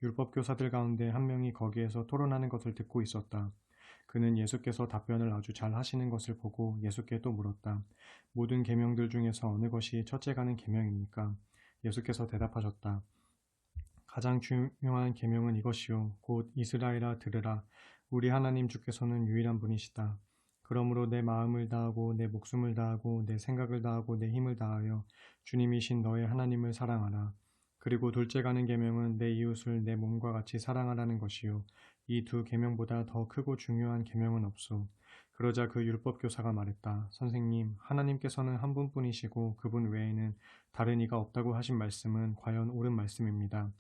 율법 교사들 가운데 한 명이 거기에서 토론하는 것을 듣고 있었다. 그는 예수께서 답변을 아주 잘 하시는 것을 보고 예수께 또 물었다. 모든 계명들 중에서 어느 것이 첫째가는 계명입니까? 예수께서 대답하셨다. 가장 중요한 계명은 이것이요. 곧 이스라엘아 들으라. 우리 하나님 주께서는 유일한 분이시다. 그러므로 내 마음을 다하고 내 목숨을 다하고 내 생각을 다하고 내 힘을 다하여 주님이신 너의 하나님을 사랑하라. 그리고 둘째가는 계명은 내 이웃을 내 몸과 같이 사랑하라는 것이요. 이 두 계명보다 더 크고 중요한 계명은 없소. 그러자 그 율법 교사가 말했다. 선생님, 하나님께서는 한 분뿐이시고 그분 외에는 다른 이가 없다고 하신 말씀은 과연 옳은 말씀입니다.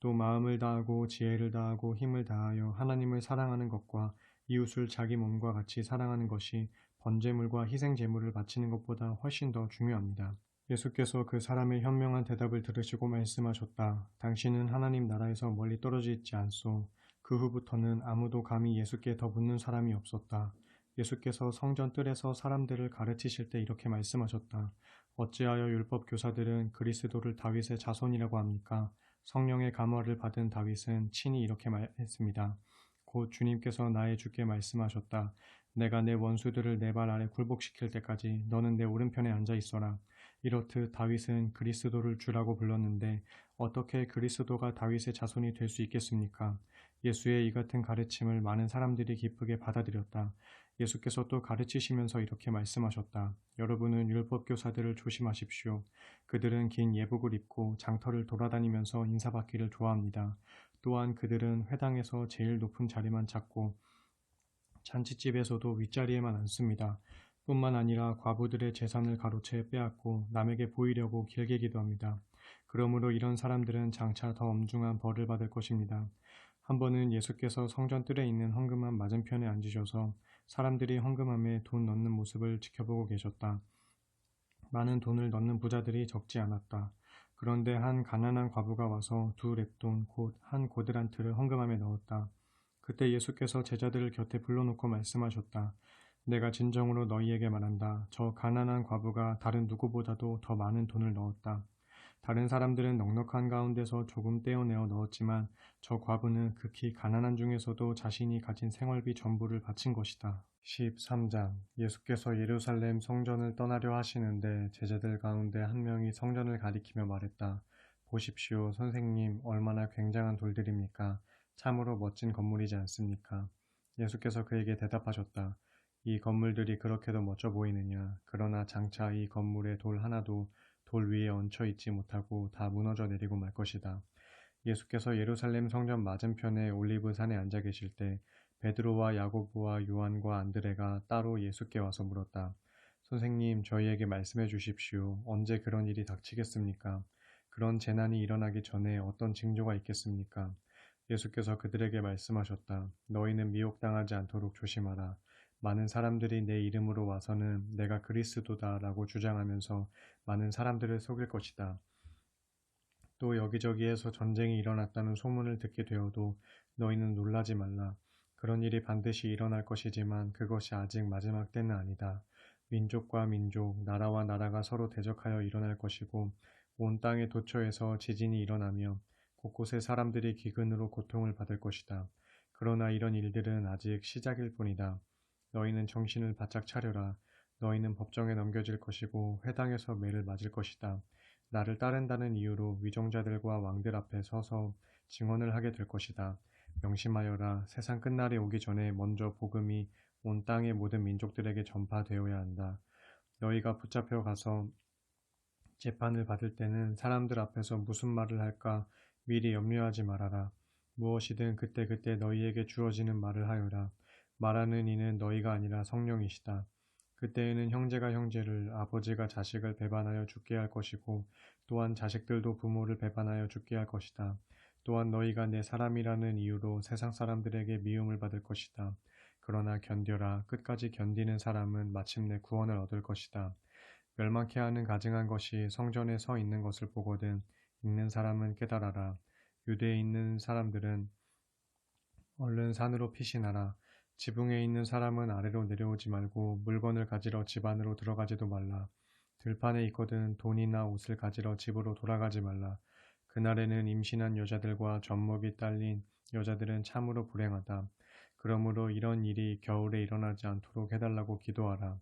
또 마음을 다하고 지혜를 다하고 힘을 다하여 하나님을 사랑하는 것과 이웃을 자기 몸과 같이 사랑하는 것이 번제물과 희생제물을 바치는 것보다 훨씬 더 중요합니다. 예수께서 그 사람의 현명한 대답을 들으시고 말씀하셨다. 당신은 하나님 나라에서 멀리 떨어져 있지 않소. 그 후부터는 아무도 감히 예수께 더 묻는 사람이 없었다. 예수께서 성전 뜰에서 사람들을 가르치실 때 이렇게 말씀하셨다. 어찌하여 율법 교사들은 그리스도를 다윗의 자손이라고 합니까? 성령의 감화를 받은 다윗은 친히 이렇게 말했습니다. 곧 주님께서 나의 주께 말씀하셨다. 내가 내 원수들을 내 발 아래 굴복시킬 때까지 너는 내 오른편에 앉아 있어라. 이렇듯 다윗은 그리스도를 주라고 불렀는데 어떻게 그리스도가 다윗의 자손이 될 수 있겠습니까? 예수의 이 같은 가르침을 많은 사람들이 기쁘게 받아들였다. 예수께서 또 가르치시면서 이렇게 말씀하셨다. 여러분은 율법교사들을 조심하십시오. 그들은 긴 예복을 입고 장터를 돌아다니면서 인사받기를 좋아합니다. 또한 그들은 회당에서 제일 높은 자리만 찾고 잔치집에서도 윗자리에만 앉습니다. 뿐만 아니라 과부들의 재산을 가로채 빼앗고 남에게 보이려고 길게 기도합니다. 그러므로 이런 사람들은 장차 더 엄중한 벌을 받을 것입니다. 한 번은 예수께서 성전 뜰에 있는 헌금함 맞은편에 앉으셔서 사람들이 헌금함에 돈 넣는 모습을 지켜보고 계셨다. 많은 돈을 넣는 부자들이 적지 않았다. 그런데 한 가난한 과부가 와서 두 렙돈 곧 한 고드란트를 헌금함에 넣었다. 그때 예수께서 제자들을 곁에 불러놓고 말씀하셨다. 내가 진정으로 너희에게 말한다. 저 가난한 과부가 다른 누구보다도 더 많은 돈을 넣었다. 다른 사람들은 넉넉한 가운데서 조금 떼어내어 넣었지만 저 과부는 극히 가난한 중에서도 자신이 가진 생활비 전부를 바친 것이다. 13장 예수께서 예루살렘 성전을 떠나려 하시는데 제자들 가운데 한 명이 성전을 가리키며 말했다. 보십시오, 선생님, 얼마나 굉장한 돌들입니까? 참으로 멋진 건물이지 않습니까? 예수께서 그에게 대답하셨다. 이 건물들이 그렇게도 멋져 보이느냐? 그러나 장차 이 건물의 돌 하나도 돌 위에 얹혀 있지 못하고 다 무너져 내리고 말 것이다. 예수께서 예루살렘 성전 맞은편에 올리브 산에 앉아 계실 때 베드로와 야고보와 요한과 안드레가 따로 예수께 와서 물었다. 선생님, 저희에게 말씀해 주십시오. 언제 그런 일이 닥치겠습니까? 그런 재난이 일어나기 전에 어떤 징조가 있겠습니까? 예수께서 그들에게 말씀하셨다. 너희는 미혹당하지 않도록 조심하라. 많은 사람들이 내 이름으로 와서는 내가 그리스도다 라고 주장하면서 많은 사람들을 속일 것이다. 또 여기저기에서 전쟁이 일어났다는 소문을 듣게 되어도 너희는 놀라지 말라. 그런 일이 반드시 일어날 것이지만 그것이 아직 마지막 때는 아니다. 민족과 민족, 나라와 나라가 서로 대적하여 일어날 것이고 온 땅의 도처에서 지진이 일어나며 곳곳에 사람들이 기근으로 고통을 받을 것이다. 그러나 이런 일들은 아직 시작일 뿐이다. 너희는 정신을 바짝 차려라. 너희는 법정에 넘겨질 것이고 회당에서 매를 맞을 것이다. 나를 따른다는 이유로 위종자들과 왕들 앞에 서서 증언을 하게 될 것이다. 명심하여라. 세상 끝날이 오기 전에 먼저 복음이 온 땅의 모든 민족들에게 전파되어야 한다. 너희가 붙잡혀 가서 재판을 받을 때는 사람들 앞에서 무슨 말을 할까 미리 염려하지 말아라. 무엇이든 그때그때 너희에게 주어지는 말을 하여라. 말하는 이는 너희가 아니라 성령이시다. 그때에는 형제가 형제를, 아버지가 자식을 배반하여 죽게 할 것이고 또한 자식들도 부모를 배반하여 죽게 할 것이다. 또한 너희가 내 사람이라는 이유로 세상 사람들에게 미움을 받을 것이다. 그러나 견뎌라. 끝까지 견디는 사람은 마침내 구원을 얻을 것이다. 멸망케 하는 가증한 것이 성전에 서 있는 것을 보거든 읽는 사람은 깨달아라. 유대에 있는 사람들은 얼른 산으로 피신하라. 지붕에 있는 사람은 아래로 내려오지 말고 물건을 가지러 집 안으로 들어가지도 말라. 들판에 있거든 돈이나 옷을 가지러 집으로 돌아가지 말라. 그날에는 임신한 여자들과 젖먹이 딸린 여자들은 참으로 불행하다. 그러므로 이런 일이 겨울에 일어나지 않도록 해달라고 기도하라.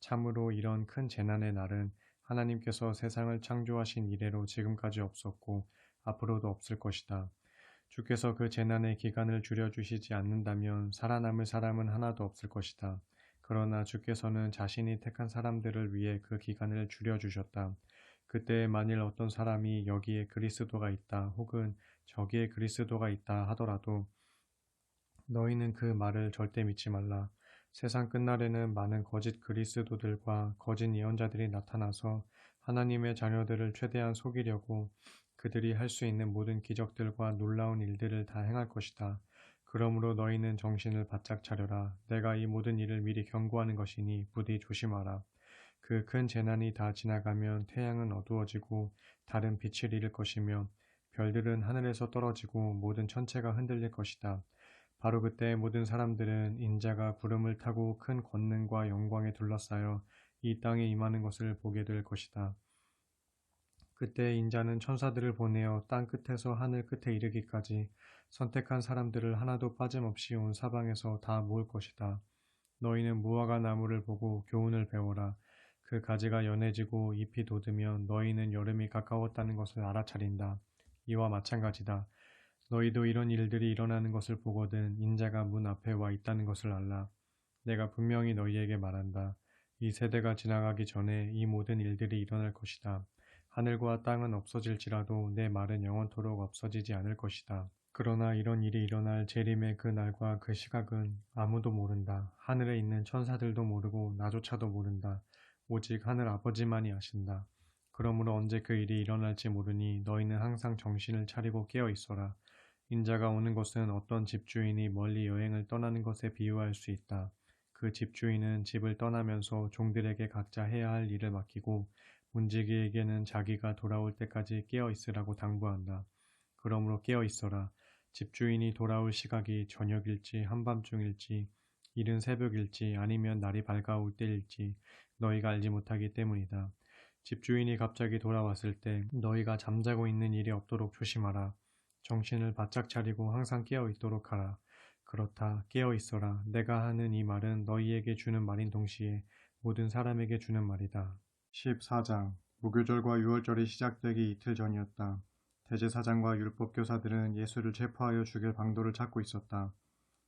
참으로 이런 큰 재난의 날은 하나님께서 세상을 창조하신 이래로 지금까지 없었고 앞으로도 없을 것이다. 주께서 그 재난의 기간을 줄여주시지 않는다면 살아남을 사람은 하나도 없을 것이다. 그러나 주께서는 자신이 택한 사람들을 위해 그 기간을 줄여주셨다. 그때 만일 어떤 사람이 여기에 그리스도가 있다 혹은 저기에 그리스도가 있다 하더라도 너희는 그 말을 절대 믿지 말라. 세상 끝날에는 많은 거짓 그리스도들과 거짓 예언자들이 나타나서 하나님의 자녀들을 최대한 속이려고 그들이 할 수 있는 모든 기적들과 놀라운 일들을 다 행할 것이다. 그러므로 너희는 정신을 바짝 차려라. 내가 이 모든 일을 미리 경고하는 것이니 부디 조심하라. 그 큰 재난이 다 지나가면 태양은 어두워지고 달은 빛을 잃을 것이며 별들은 하늘에서 떨어지고 모든 천체가 흔들릴 것이다. 바로 그때 모든 사람들은 인자가 구름을 타고 큰 권능과 영광에 둘러싸여 이 땅에 임하는 것을 보게 될 것이다. 그때 인자는 천사들을 보내어 땅 끝에서 하늘 끝에 이르기까지 선택한 사람들을 하나도 빠짐없이 온 사방에서 다 모을 것이다. 너희는 무화과 나무를 보고 교훈을 배워라. 그 가지가 연해지고 잎이 돋으면 너희는 여름이 가까웠다는 것을 알아차린다. 이와 마찬가지다. 너희도 이런 일들이 일어나는 것을 보거든 인자가 문 앞에 와 있다는 것을 알라. 내가 분명히 너희에게 말한다. 이 세대가 지나가기 전에 이 모든 일들이 일어날 것이다. 하늘과 땅은 없어질지라도 내 말은 영원토록 없어지지 않을 것이다. 그러나 이런 일이 일어날 재림의 그 날과 그 시각은 아무도 모른다. 하늘에 있는 천사들도 모르고 나조차도 모른다. 오직 하늘 아버지만이 아신다. 그러므로 언제 그 일이 일어날지 모르니 너희는 항상 정신을 차리고 깨어 있어라. 인자가 오는 것은 어떤 집주인이 멀리 여행을 떠나는 것에 비유할 수 있다. 그 집주인은 집을 떠나면서 종들에게 각자 해야 할 일을 맡기고 문지기에게는 자기가 돌아올 때까지 깨어 있으라고 당부한다. 그러므로 깨어 있어라. 집주인이 돌아올 시각이 저녁일지 한밤중일지 이른 새벽일지 아니면 날이 밝아올 때일지 너희가 알지 못하기 때문이다. 집주인이 갑자기 돌아왔을 때 너희가 잠자고 있는 일이 없도록 조심하라. 정신을 바짝 차리고 항상 깨어 있도록 하라. 그렇다. 깨어 있어라. 내가 하는 이 말은 너희에게 주는 말인 동시에 모든 사람에게 주는 말이다. 14장 무교절과 유월절이 시작되기 이틀 전이었다. 대제사장과 율법교사들은 예수를 체포하여 죽일 방도를 찾고 있었다.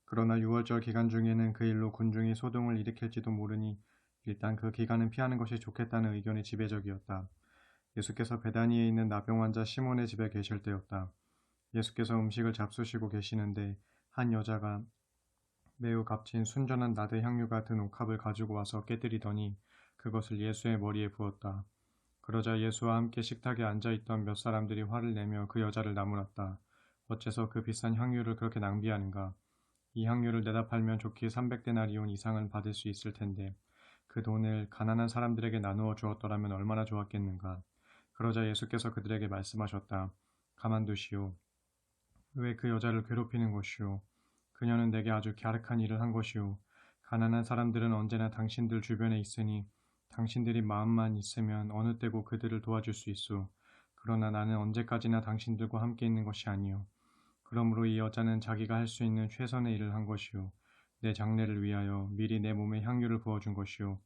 그러나 유월절 기간 중에는 그 일로 군중이 소동을 일으킬지도 모르니 일단 그 기간은 피하는 것이 좋겠다는 의견이 지배적이었다. 예수께서 베다니에 있는 나병 환자 시몬의 집에 계실 때였다. 예수께서 음식을 잡수시고 계시는데 한 여자가 매우 값진 순전한 나드 향유가 든 옥합을 가지고 와서 깨뜨리더니 그것을 예수의 머리에 부었다. 그러자 예수와 함께 식탁에 앉아있던 몇 사람들이 화를 내며 그 여자를 나무랐다. 어째서 그 비싼 향유를 그렇게 낭비하는가? 이 향유를 내다 팔면 좋게 300데나리온 이상을 받을 수 있을 텐데 그 돈을 가난한 사람들에게 나누어 주었더라면 얼마나 좋았겠는가? 그러자 예수께서 그들에게 말씀하셨다. 가만두시오. 왜 그 여자를 괴롭히는 것이오? 그녀는 내게 아주 갸륵한 일을 한 것이오. 가난한 사람들은 언제나 당신들 주변에 있으니 당신들이 마음만 있으면 어느 때고 그들을 도와줄 수 있소. 그러나 나는 언제까지나 당신들과 함께 있는 것이 아니오. 그러므로 이 여자는 자기가 할 수 있는 최선의 일을 한 것이오. 내 장례를 위하여 미리 내 몸에 향유를 부어준 것이오.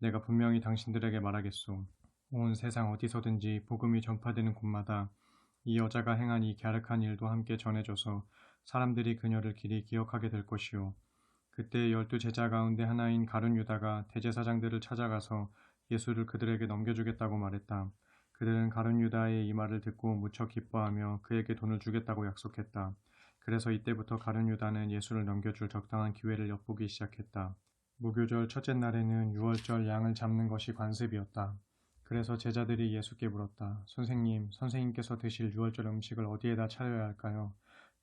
내가 분명히 당신들에게 말하겠소. 온 세상 어디서든지 복음이 전파되는 곳마다 이 여자가 행한 이 갸륵한 일도 함께 전해줘서 사람들이 그녀를 길이 기억하게 될 것이오. 그때 12제자 가운데 하나인 가룟 유다가 대제사장들을 찾아가서 예수를 그들에게 넘겨주겠다고 말했다. 그들은 가룟 유다의 이 말을 듣고 무척 기뻐하며 그에게 돈을 주겠다고 약속했다. 그래서 이때부터 가룟 유다는 예수를 넘겨줄 적당한 기회를 엿보기 시작했다. 무교절 첫째 날에는 유월절 양을 잡는 것이 관습이었다. 그래서 제자들이 예수께 물었다. 선생님께서 드실 유월절 음식을 어디에다 차려야 할까요?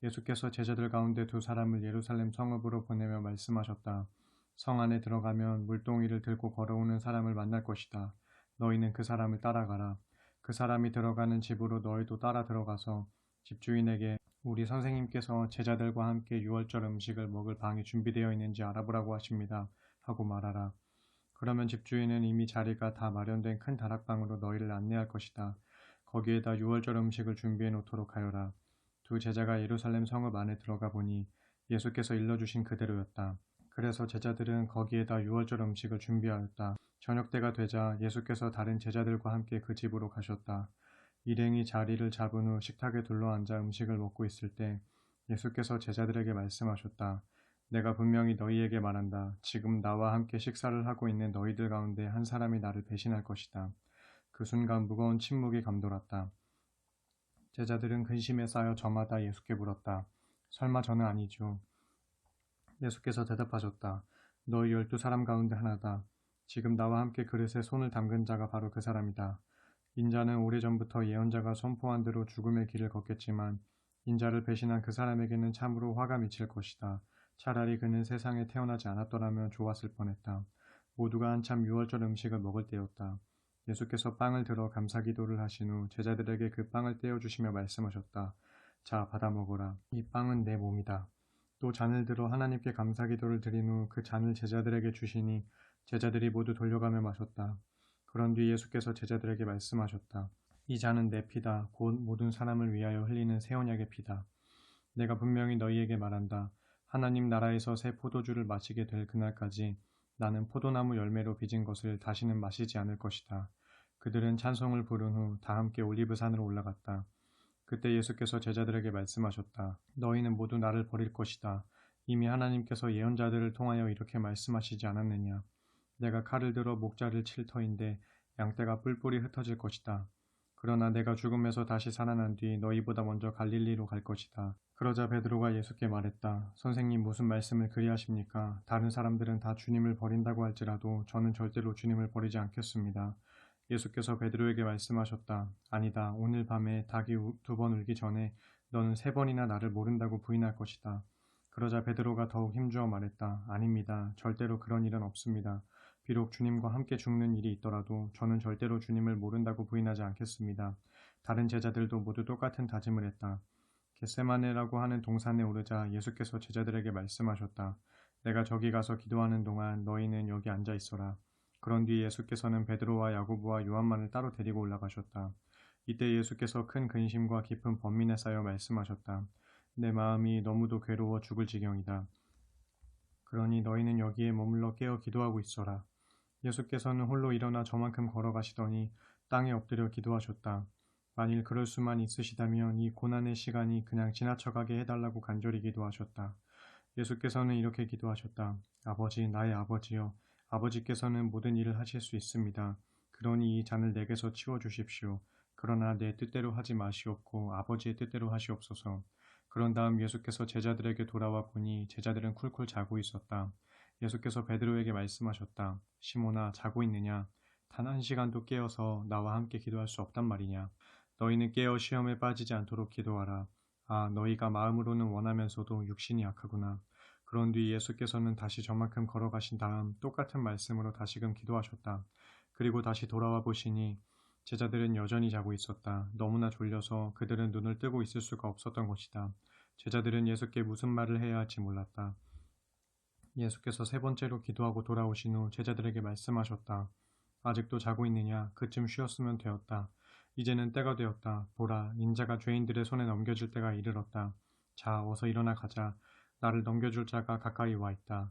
예수께서 제자들 가운데 두 사람을 예루살렘 성읍으로 보내며 말씀하셨다. 성 안에 들어가면 물동이를 들고 걸어오는 사람을 만날 것이다. 너희는 그 사람을 따라가라. 그 사람이 들어가는 집으로 너희도 따라 들어가서 집주인에게 우리 선생님께서 제자들과 함께 유월절 음식을 먹을 방이 준비되어 있는지 알아보라고 하십니다. 하고 말하라. 그러면 집주인은 이미 자리가 다 마련된 큰 다락방으로 너희를 안내할 것이다. 거기에다 유월절 음식을 준비해 놓도록 하여라. 두 제자가 예루살렘 성읍 안에 들어가 보니 예수께서 일러주신 그대로였다. 그래서 제자들은 거기에다 유월절 음식을 준비하였다. 저녁 때가 되자 예수께서 다른 제자들과 함께 그 집으로 가셨다. 일행이 자리를 잡은 후 식탁에 둘러앉아 음식을 먹고 있을 때 예수께서 제자들에게 말씀하셨다. 내가 분명히 너희에게 말한다. 지금 나와 함께 식사를 하고 있는 너희들 가운데 한 사람이 나를 배신할 것이다. 그 순간 무거운 침묵이 감돌았다. 제자들은 근심에 쌓여 저마다 예수께 물었다. 설마 저는 아니죠. 예수께서 대답하셨다. 너희 12사람 가운데 하나다. 지금 나와 함께 그릇에 손을 담근 자가 바로 그 사람이다. 인자는 오래전부터 예언자가 선포한 대로 죽음의 길을 걷겠지만 인자를 배신한 그 사람에게는 참으로 화가 미칠 것이다. 차라리 그는 세상에 태어나지 않았더라면 좋았을 뻔했다. 모두가 한참 유월절 음식을 먹을 때였다. 예수께서 빵을 들어 감사기도를 하신 후 제자들에게 그 빵을 떼어주시며 말씀하셨다. 자, 받아 먹어라. 이 빵은 내 몸이다. 또 잔을 들어 하나님께 감사기도를 드린 후 그 잔을 제자들에게 주시니 제자들이 모두 돌려가며 마셨다. 그런 뒤 예수께서 제자들에게 말씀하셨다. 이 잔은 내 피다. 곧 모든 사람을 위하여 흘리는 새 언약의 피다. 내가 분명히 너희에게 말한다. 하나님 나라에서 새 포도주를 마시게 될 그날까지 나는 포도나무 열매로 빚은 것을 다시는 마시지 않을 것이다. 그들은 찬송을 부른 후 다 함께 올리브산으로 올라갔다. 그때 예수께서 제자들에게 말씀하셨다. 너희는 모두 나를 버릴 것이다. 이미 하나님께서 예언자들을 통하여 이렇게 말씀하시지 않았느냐. 내가 칼을 들어 목자를 칠 터인데 양떼가 뿔뿔이 흩어질 것이다. 그러나 내가 죽음에서 다시 살아난 뒤 너희보다 먼저 갈릴리로 갈 것이다. 그러자 베드로가 예수께 말했다. 선생님, 무슨 말씀을 그리 하십니까? 다른 사람들은 다 주님을 버린다고 할지라도 저는 절대로 주님을 버리지 않겠습니다. 예수께서 베드로에게 말씀하셨다. 아니다. 오늘 밤에 닭이 2번 울기 전에 너는 3번이나 나를 모른다고 부인할 것이다. 그러자 베드로가 더욱 힘주어 말했다. 아닙니다. 절대로 그런 일은 없습니다. 비록 주님과 함께 죽는 일이 있더라도 저는 절대로 주님을 모른다고 부인하지 않겠습니다. 다른 제자들도 모두 똑같은 다짐을 했다. 겟세마네라고 하는 동산에 오르자 예수께서 제자들에게 말씀하셨다. 내가 저기 가서 기도하는 동안 너희는 여기 앉아 있어라. 그런 뒤 예수께서는 베드로와 야고보와 요한만을 따로 데리고 올라가셨다. 이때 예수께서 큰 근심과 깊은 번민에 쌓여 말씀하셨다. 내 마음이 너무도 괴로워 죽을 지경이다. 그러니 너희는 여기에 머물러 깨어 기도하고 있어라. 예수께서는 홀로 일어나 저만큼 걸어가시더니 땅에 엎드려 기도하셨다. 만일 그럴 수만 있으시다면 이 고난의 시간이 그냥 지나쳐가게 해달라고 간절히 기도하셨다. 예수께서는 이렇게 기도하셨다. 아버지, 나의 아버지여, 아버지께서는 모든 일을 하실 수 있습니다. 그러니 이 잔을 내게서 치워주십시오. 그러나 내 뜻대로 하지 마시옵고 아버지의 뜻대로 하시옵소서. 그런 다음 예수께서 제자들에게 돌아와 보니 제자들은 쿨쿨 자고 있었다. 예수께서 베드로에게 말씀하셨다. 시몬아, 자고 있느냐? 단 한 시간도 깨어서 나와 함께 기도할 수 없단 말이냐? 너희는 깨어 시험에 빠지지 않도록 기도하라. 아, 너희가 마음으로는 원하면서도 육신이 약하구나. 그런 뒤 예수께서는 다시 저만큼 걸어가신 다음 똑같은 말씀으로 다시금 기도하셨다. 그리고 다시 돌아와 보시니 제자들은 여전히 자고 있었다. 너무나 졸려서 그들은 눈을 뜨고 있을 수가 없었던 것이다. 제자들은 예수께 무슨 말을 해야 할지 몰랐다. 예수께서 3번째로 기도하고 돌아오신 후 제자들에게 말씀하셨다. 아직도 자고 있느냐? 그쯤 쉬었으면 되었다. 이제는 때가 되었다. 보라, 인자가 죄인들의 손에 넘겨질 때가 이르렀다. 자, 어서 일어나 가자. 나를 넘겨줄 자가 가까이 와 있다.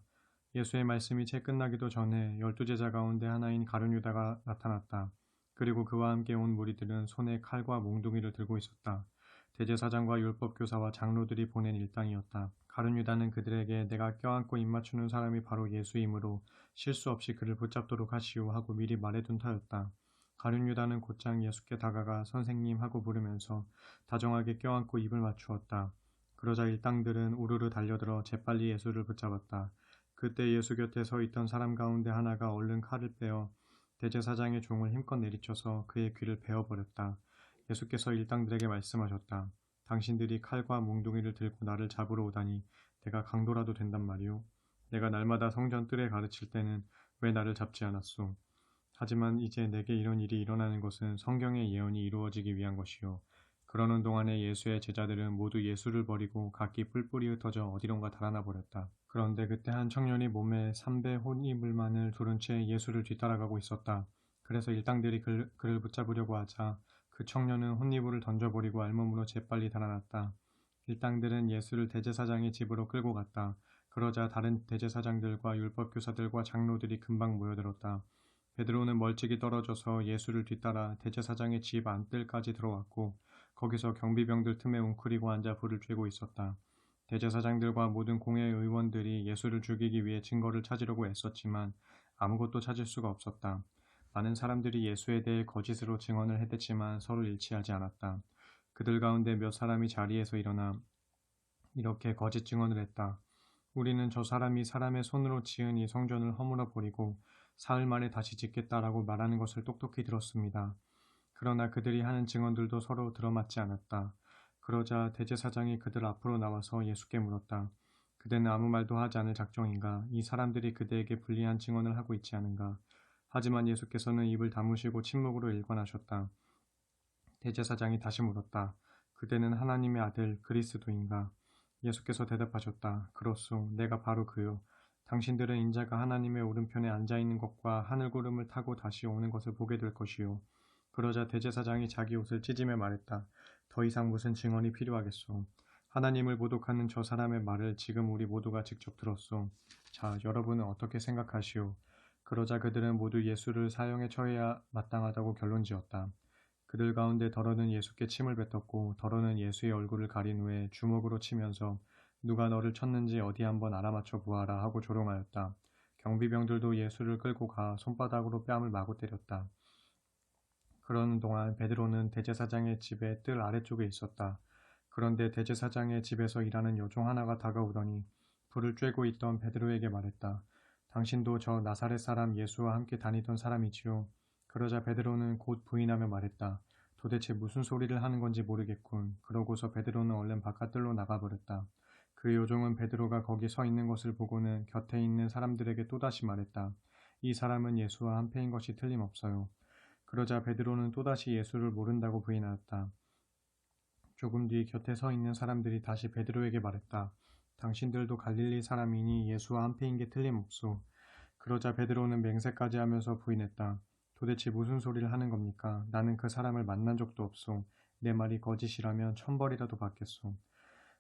예수의 말씀이 채 끝나기도 전에 12제자 가운데 하나인 가룟 유다가 나타났다. 그리고 그와 함께 온 무리들은 손에 칼과 몽둥이를 들고 있었다. 대제사장과 율법교사와 장로들이 보낸 일당이었다. 가룟 유다는 그들에게 내가 껴안고 입맞추는 사람이 바로 예수이므로 실수 없이 그를 붙잡도록 하시오 하고 미리 말해둔 터였다. 가룟 유다는 곧장 예수께 다가가 선생님 하고 부르면서 다정하게 껴안고 입을 맞추었다. 그러자 일당들은 우르르 달려들어 재빨리 예수를 붙잡았다. 그때 예수 곁에 서 있던 사람 가운데 하나가 얼른 칼을 빼어 대제사장의 종을 힘껏 내리쳐서 그의 귀를 베어버렸다. 예수께서 일당들에게 말씀하셨다. 당신들이 칼과 몽둥이를 들고 나를 잡으러 오다니 내가 강도라도 된단 말이오. 내가 날마다 성전 뜰에 가르칠 때는 왜 나를 잡지 않았소? 하지만 이제 내게 이런 일이 일어나는 것은 성경의 예언이 이루어지기 위한 것이요. 그러는 동안에 예수의 제자들은 모두 예수를 버리고 각기 뿔뿔이 흩어져 어디론가 달아나 버렸다. 그런데 그때 한 청년이 몸에 3배 혼이물만을 두른 채 예수를 뒤따라가고 있었다. 그래서 일당들이 그를 붙잡으려고 하자 그 청년은 혼이물을 던져버리고 알몸으로 재빨리 달아났다. 일당들은 예수를 대제사장의 집으로 끌고 갔다. 그러자 다른 대제사장들과 율법교사들과 장로들이 금방 모여들었다. 베드로는 멀찍이 떨어져서 예수를 뒤따라 대제사장의 집 안뜰까지 들어왔고 거기서 경비병들 틈에 웅크리고 앉아 불을 쬐고 있었다. 대제사장들과 모든 공회 의원들이 예수를 죽이기 위해 증거를 찾으려고 애썼지만 아무것도 찾을 수가 없었다. 많은 사람들이 예수에 대해 거짓으로 증언을 해댔지만 서로 일치하지 않았다. 그들 가운데 몇 사람이 자리에서 일어나 이렇게 거짓 증언을 했다. 우리는 저 사람이 사람의 손으로 지은 이 성전을 허물어 버리고 사흘 만에 다시 짓겠다라고 말하는 것을 똑똑히 들었습니다. 그러나 그들이 하는 증언들도 서로 들어맞지 않았다. 그러자 대제사장이 그들 앞으로 나와서 예수께 물었다. 그대는 아무 말도 하지 않을 작정인가? 이 사람들이 그대에게 불리한 증언을 하고 있지 않은가? 하지만 예수께서는 입을 다무시고 침묵으로 일관하셨다. 대제사장이 다시 물었다. 그대는 하나님의 아들 그리스도인가? 예수께서 대답하셨다. 그렇소. 내가 바로 그요. 당신들은 인자가 하나님의 오른편에 앉아있는 것과 하늘구름을 타고 다시 오는 것을 보게 될 것이요. 그러자 대제사장이 자기 옷을 찢으며 말했다. 더 이상 무슨 증언이 필요하겠소. 하나님을 모독하는 저 사람의 말을 지금 우리 모두가 직접 들었소. 자, 여러분은 어떻게 생각하시오? 그러자 그들은 모두 예수를 사형에 처해야 마땅하다고 결론지었다. 그들 가운데 더러는 예수께 침을 뱉었고 더러는 예수의 얼굴을 가린 후에 주먹으로 치면서 누가 너를 쳤는지 어디 한번 알아맞혀 보아라 하고 조롱하였다. 경비병들도 예수를 끌고 가 손바닥으로 뺨을 마구 때렸다. 그러는 동안 베드로는 대제사장의 집의 뜰 아래쪽에 있었다. 그런데 대제사장의 집에서 일하는 여종 하나가 다가오더니 불을 쬐고 있던 베드로에게 말했다. 당신도 저 나사렛 사람 예수와 함께 다니던 사람이지요. 그러자 베드로는 곧 부인하며 말했다. 도대체 무슨 소리를 하는 건지 모르겠군. 그러고서 베드로는 얼른 바깥뜰로 나가버렸다. 그 여종은 베드로가 거기 서 있는 것을 보고는 곁에 있는 사람들에게 또다시 말했다. 이 사람은 예수와 한패인 것이 틀림없어요. 그러자 베드로는 또다시 예수를 모른다고 부인하였다. 조금 뒤 곁에 서 있는 사람들이 다시 베드로에게 말했다. 당신들도 갈릴리 사람이니 예수와 한패인 게 틀림없소. 그러자 베드로는 맹세까지 하면서 부인했다. 도대체 무슨 소리를 하는 겁니까? 나는 그 사람을 만난 적도 없소. 내 말이 거짓이라면 천벌이라도 받겠소.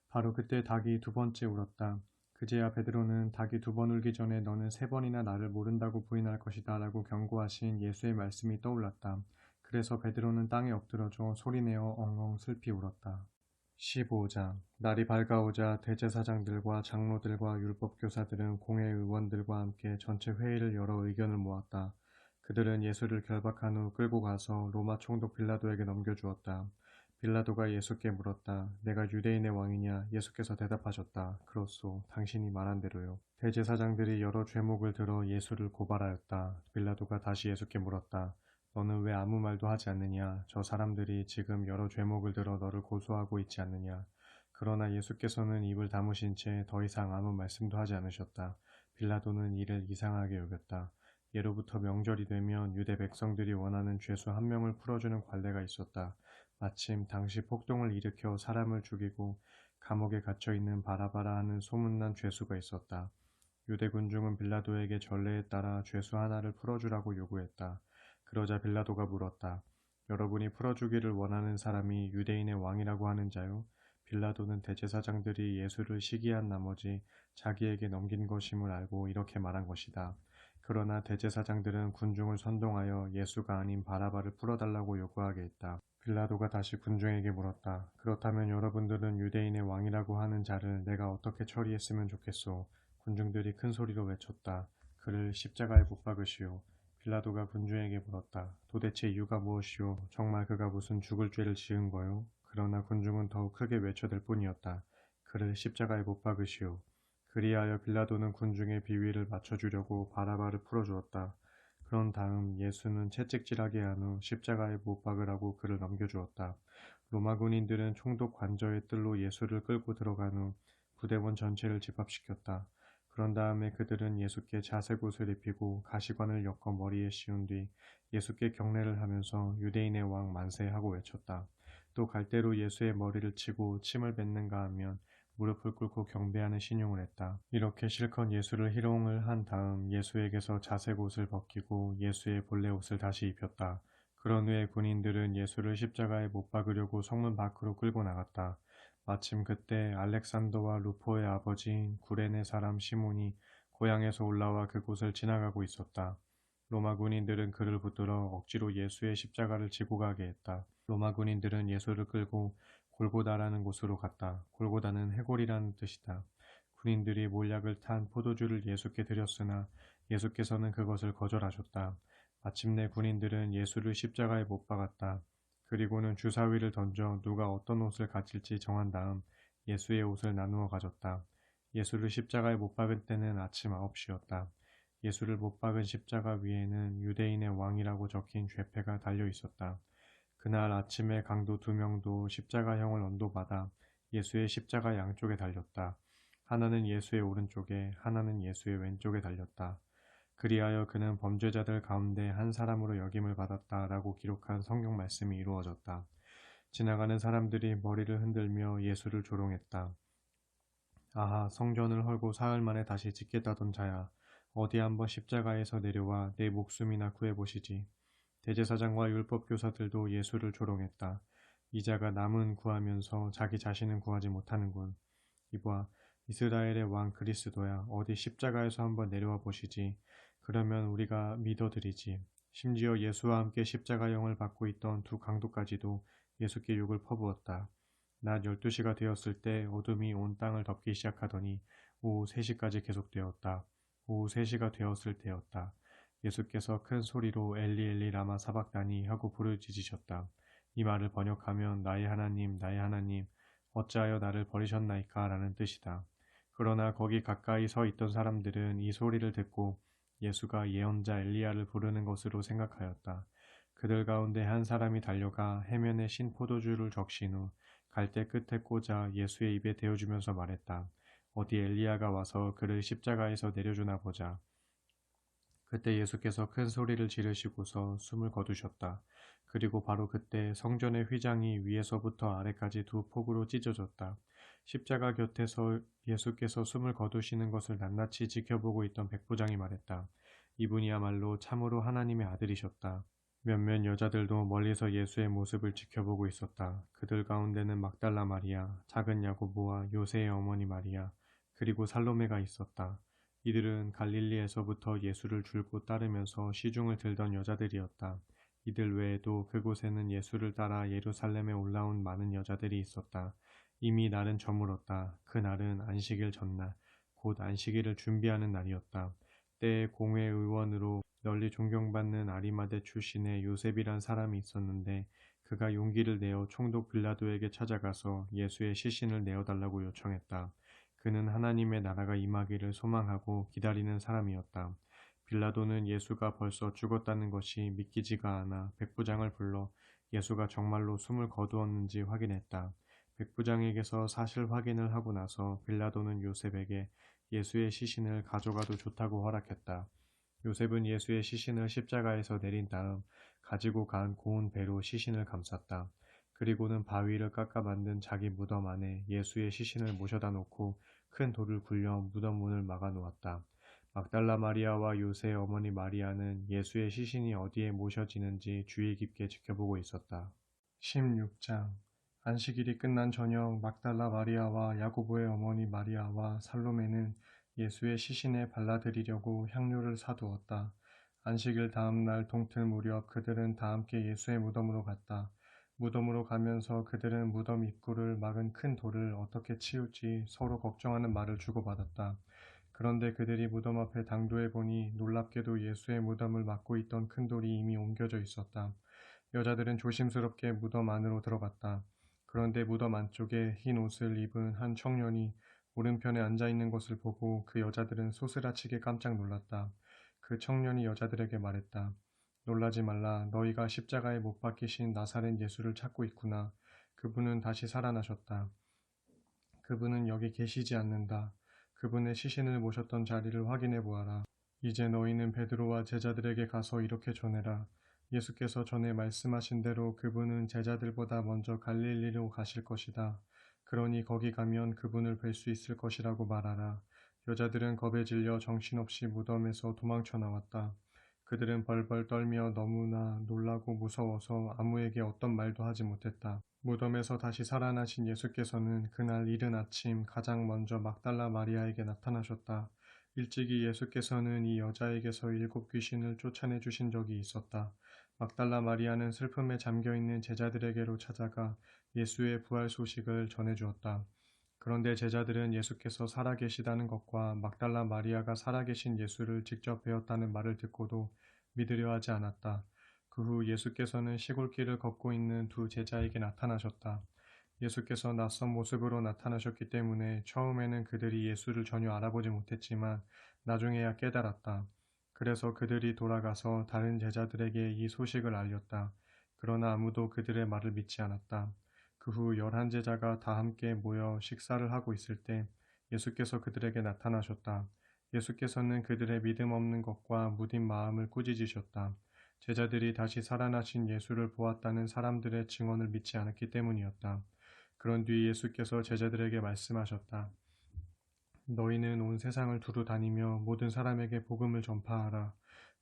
바로 그때 닭이 두 번째 울었다. 그제야 베드로는 닭이 두 번 울기 전에 너는 세 번이나 나를 모른다고 부인할 것이다 라고 경고하신 예수의 말씀이 떠올랐다. 그래서 베드로는 땅에 엎드러져 소리내어 엉엉 슬피 울었다. 15장 날이 밝아오자 대제사장들과 장로들과 율법교사들은 공회의원들과 함께 전체 회의를 열어 의견을 모았다. 그들은 예수를 결박한 후 끌고 가서 로마 총독 빌라도에게 넘겨주었다. 빌라도가 예수께 물었다. 내가 유대인의 왕이냐? 예수께서 대답하셨다. 그렇소. 당신이 말한 대로요. 대제사장들이 여러 죄목을 들어 예수를 고발하였다. 빌라도가 다시 예수께 물었다. 너는 왜 아무 말도 하지 않느냐? 저 사람들이 지금 여러 죄목을 들어 너를 고소하고 있지 않느냐? 그러나 예수께서는 입을 다무신 채 더 이상 아무 말씀도 하지 않으셨다. 빌라도는 이를 이상하게 여겼다. 예로부터 명절이 되면 유대 백성들이 원하는 죄수 한 명을 풀어주는 관례가 있었다. 마침 당시 폭동을 일으켜 사람을 죽이고 감옥에 갇혀있는 바라바라 하는 소문난 죄수가 있었다. 유대 군중은 빌라도에게 전례에 따라 죄수 하나를 풀어주라고 요구했다. 그러자 빌라도가 물었다. 여러분이 풀어주기를 원하는 사람이 유대인의 왕이라고 하는 자요? 빌라도는 대제사장들이 예수를 시기한 나머지 자기에게 넘긴 것임을 알고 이렇게 말한 것이다. 그러나 대제사장들은 군중을 선동하여 예수가 아닌 바라바를 풀어달라고 요구하게 했다. 빌라도가 다시 군중에게 물었다. 그렇다면 여러분들은 유대인의 왕이라고 하는 자를 내가 어떻게 처리했으면 좋겠소? 군중들이 큰 소리로 외쳤다. 그를 십자가에 못 박으시오. 빌라도가 군중에게 물었다. 도대체 이유가 무엇이오? 정말 그가 무슨 죽을 죄를 지은 거요? 그러나 군중은 더욱 크게 외쳐댈 뿐이었다. 그를 십자가에 못 박으시오. 그리하여 빌라도는 군중의 비위를 맞춰주려고 바라바를 풀어주었다. 그런 다음 예수는 채찍질하게 한 후 십자가에 못 박으라고 그를 넘겨주었다. 로마 군인들은 총독 관저의 뜰로 예수를 끌고 들어간 후 부대원 전체를 집합시켰다. 그런 다음에 그들은 예수께 자색옷을 입히고 가시관을 엮어 머리에 씌운 뒤 예수께 경례를 하면서 유대인의 왕 만세 하고 외쳤다. 또 갈대로 예수의 머리를 치고 침을 뱉는가 하면 무릎을 꿇고 경배하는 신용을 했다. 이렇게 실컷 예수를 희롱을 한 다음 예수에게서 자색옷을 벗기고 예수의 본래 옷을 다시 입혔다. 그런 후에 군인들은 예수를 십자가에 못 박으려고 성문 밖으로 끌고 나갔다. 마침 그때 알렉산더와 루포의 아버지인 구레네 사람 시몬이 고향에서 올라와 그곳을 지나가고 있었다. 로마 군인들은 그를 붙들어 억지로 예수의 십자가를 지고 가게 했다. 로마 군인들은 예수를 끌고 골고다라는 곳으로 갔다. 골고다는 해골이라는 뜻이다. 군인들이 몰약을 탄 포도주를 예수께 드렸으나 예수께서는 그것을 거절하셨다. 마침내 군인들은 예수를 십자가에 못 박았다. 그리고는 주사위를 던져 누가 어떤 옷을 가질지 정한 다음 예수의 옷을 나누어 가졌다. 예수를 십자가에 못 박은 때는 아침 9시였다. 예수를 못 박은 십자가 위에는 유대인의 왕이라고 적힌 죄패가 달려 있었다. 그날 아침에 강도 2명도 십자가형을 언도받아 예수의 십자가 양쪽에 달렸다. 하나는 예수의 오른쪽에, 하나는 예수의 왼쪽에 달렸다. 그리하여 그는 범죄자들 가운데 한 사람으로 여김을 받았다라고 기록한 성경 말씀이 이루어졌다. 지나가는 사람들이 머리를 흔들며 예수를 조롱했다. 아하, 성전을 헐고 사흘 만에 다시 짓겠다던 자야. 어디 한번 십자가에서 내려와 내 목숨이나 구해보시지. 대제사장과 율법 교사들도 예수를 조롱했다. 이자가 남은 구하면서 자기 자신은 구하지 못하는군. 이봐, 이스라엘의 왕 그리스도야, 어디 십자가에서 한번 내려와 보시지. 그러면 우리가 믿어드리지. 심지어 예수와 함께 십자가형을 받고 있던 두 강도까지도 예수께 욕을 퍼부었다. 낮 12시가 되었을 때 어둠이 온 땅을 덮기 시작하더니 오후 3시까지 계속되었다. 오후 3시가 되었을 때였다. 예수께서 큰 소리로 엘리 엘리 라마 사박다니 하고 부르짖으셨다. 이 말을 번역하면 나의 하나님, 나의 하나님, 어찌하여 나를 버리셨나이까 라는 뜻이다. 그러나 거기 가까이 서 있던 사람들은 이 소리를 듣고 예수가 예언자 엘리야를 부르는 것으로 생각하였다. 그들 가운데 한 사람이 달려가 해면에 신 포도주를 적신 후 갈대 끝에 꽂아 예수의 입에 대어주면서 말했다. 어디 엘리야가 와서 그를 십자가에서 내려주나 보자. 그때 예수께서 큰 소리를 지르시고서 숨을 거두셨다. 그리고 바로 그때 성전의 휘장이 위에서부터 아래까지 두 폭으로 찢어졌다. 십자가 곁에서 예수께서 숨을 거두시는 것을 낱낱이 지켜보고 있던 백부장이 말했다. 이분이야말로 참으로 하나님의 아들이셨다. 몇몇 여자들도 멀리서 예수의 모습을 지켜보고 있었다. 그들 가운데는 막달라 마리아, 작은 야고보와 요새의 어머니 마리아, 그리고 살로메가 있었다. 이들은 갈릴리에서부터 예수를 줄곧 따르면서 시중을 들던 여자들이었다. 이들 외에도 그곳에는 예수를 따라 예루살렘에 올라온 많은 여자들이 있었다. 이미 날은 저물었다. 그 날은 안식일 전날, 곧 안식일을 준비하는 날이었다. 때에 공회의원으로 널리 존경받는 아리마대 출신의 요셉이란 사람이 있었는데 그가 용기를 내어 총독 빌라도에게 찾아가서 예수의 시신을 내어달라고 요청했다. 그는 하나님의 나라가 임하기를 소망하고 기다리는 사람이었다. 빌라도는 예수가 벌써 죽었다는 것이 믿기지가 않아 백부장을 불러 예수가 정말로 숨을 거두었는지 확인했다. 백부장에게서 사실 확인을 하고 나서 빌라도는 요셉에게 예수의 시신을 가져가도 좋다고 허락했다. 요셉은 예수의 시신을 십자가에서 내린 다음 가지고 간 고운 배로 시신을 감쌌다. 그리고는 바위를 깎아 만든 자기 무덤 안에 예수의 시신을 모셔다 놓고 큰 돌을 굴려 무덤 문을 막아 놓았다. 막달라 마리아와 요새의 어머니 마리아는 예수의 시신이 어디에 모셔지는지 주의 깊게 지켜보고 있었다. 16장 안식일이 끝난 저녁 막달라 마리아와 야고보의 어머니 마리아와 살로메는 예수의 시신에 발라드리려고 향료를 사두었다. 안식일 다음 날 동틀 무렵 그들은 다 함께 예수의 무덤으로 갔다. 무덤으로 가면서 그들은 무덤 입구를 막은 큰 돌을 어떻게 치울지 서로 걱정하는 말을 주고받았다. 그런데 그들이 무덤 앞에 당도해 보니 놀랍게도 예수의 무덤을 막고 있던 큰 돌이 이미 옮겨져 있었다. 여자들은 조심스럽게 무덤 안으로 들어갔다. 그런데 무덤 안쪽에 흰 옷을 입은 한 청년이 오른편에 앉아있는 것을 보고 그 여자들은 소스라치게 깜짝 놀랐다. 그 청년이 여자들에게 말했다. 놀라지 말라. 너희가 십자가에 못 박히신 나사렛 예수를 찾고 있구나. 그분은 다시 살아나셨다. 그분은 여기 계시지 않는다. 그분의 시신을 모셨던 자리를 확인해 보아라. 이제 너희는 베드로와 제자들에게 가서 이렇게 전해라. 예수께서 전에 말씀하신 대로 그분은 제자들보다 먼저 갈릴리로 가실 것이다. 그러니 거기 가면 그분을 뵐 수 있을 것이라고 말하라. 여자들은 겁에 질려 정신없이 무덤에서 도망쳐 나왔다. 그들은 벌벌 떨며 너무나 놀라고 무서워서 아무에게 어떤 말도 하지 못했다. 무덤에서 다시 살아나신 예수께서는 그날 이른 아침 가장 먼저 막달라 마리아에게 나타나셨다. 일찍이 예수께서는 이 여자에게서 7귀신을 쫓아내 주신 적이 있었다. 막달라 마리아는 슬픔에 잠겨있는 제자들에게로 찾아가 예수의 부활 소식을 전해주었다. 그런데 제자들은 예수께서 살아계시다는 것과 막달라 마리아가 살아계신 예수를 직접 뵈었다는 말을 듣고도 믿으려 하지 않았다. 그 후 예수께서는 시골길을 걷고 있는 두 제자에게 나타나셨다. 예수께서 낯선 모습으로 나타나셨기 때문에 처음에는 그들이 예수를 전혀 알아보지 못했지만 나중에야 깨달았다. 그래서 그들이 돌아가서 다른 제자들에게 이 소식을 알렸다. 그러나 아무도 그들의 말을 믿지 않았다. 그 후 11제자가 다 함께 모여 식사를 하고 있을 때 예수께서 그들에게 나타나셨다. 예수께서는 그들의 믿음 없는 것과 무딘 마음을 꾸짖으셨다. 제자들이 다시 살아나신 예수를 보았다는 사람들의 증언을 믿지 않았기 때문이었다. 그런 뒤 예수께서 제자들에게 말씀하셨다. 너희는 온 세상을 두루 다니며 모든 사람에게 복음을 전파하라.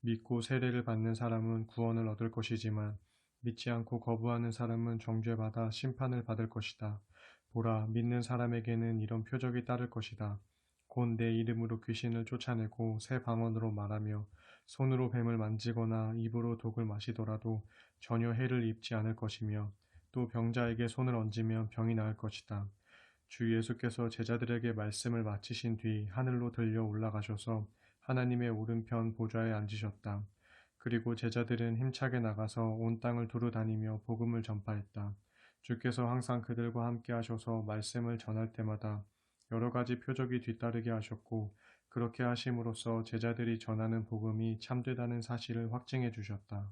믿고 세례를 받는 사람은 구원을 얻을 것이지만 믿지 않고 거부하는 사람은 정죄받아 심판을 받을 것이다. 보라, 믿는 사람에게는 이런 표적이 따를 것이다. 곧 내 이름으로 귀신을 쫓아내고 새 방언으로 말하며 손으로 뱀을 만지거나 입으로 독을 마시더라도 전혀 해를 입지 않을 것이며 또 병자에게 손을 얹으면 병이 나을 것이다. 주 예수께서 제자들에게 말씀을 마치신 뒤 하늘로 들려 올라가셔서 하나님의 오른편 보좌에 앉으셨다. 그리고 제자들은 힘차게 나가서 온 땅을 두루 다니며 복음을 전파했다. 주께서 항상 그들과 함께 하셔서 말씀을 전할 때마다 여러 가지 표적이 뒤따르게 하셨고, 그렇게 하심으로써 제자들이 전하는 복음이 참되다는 사실을 확증해 주셨다.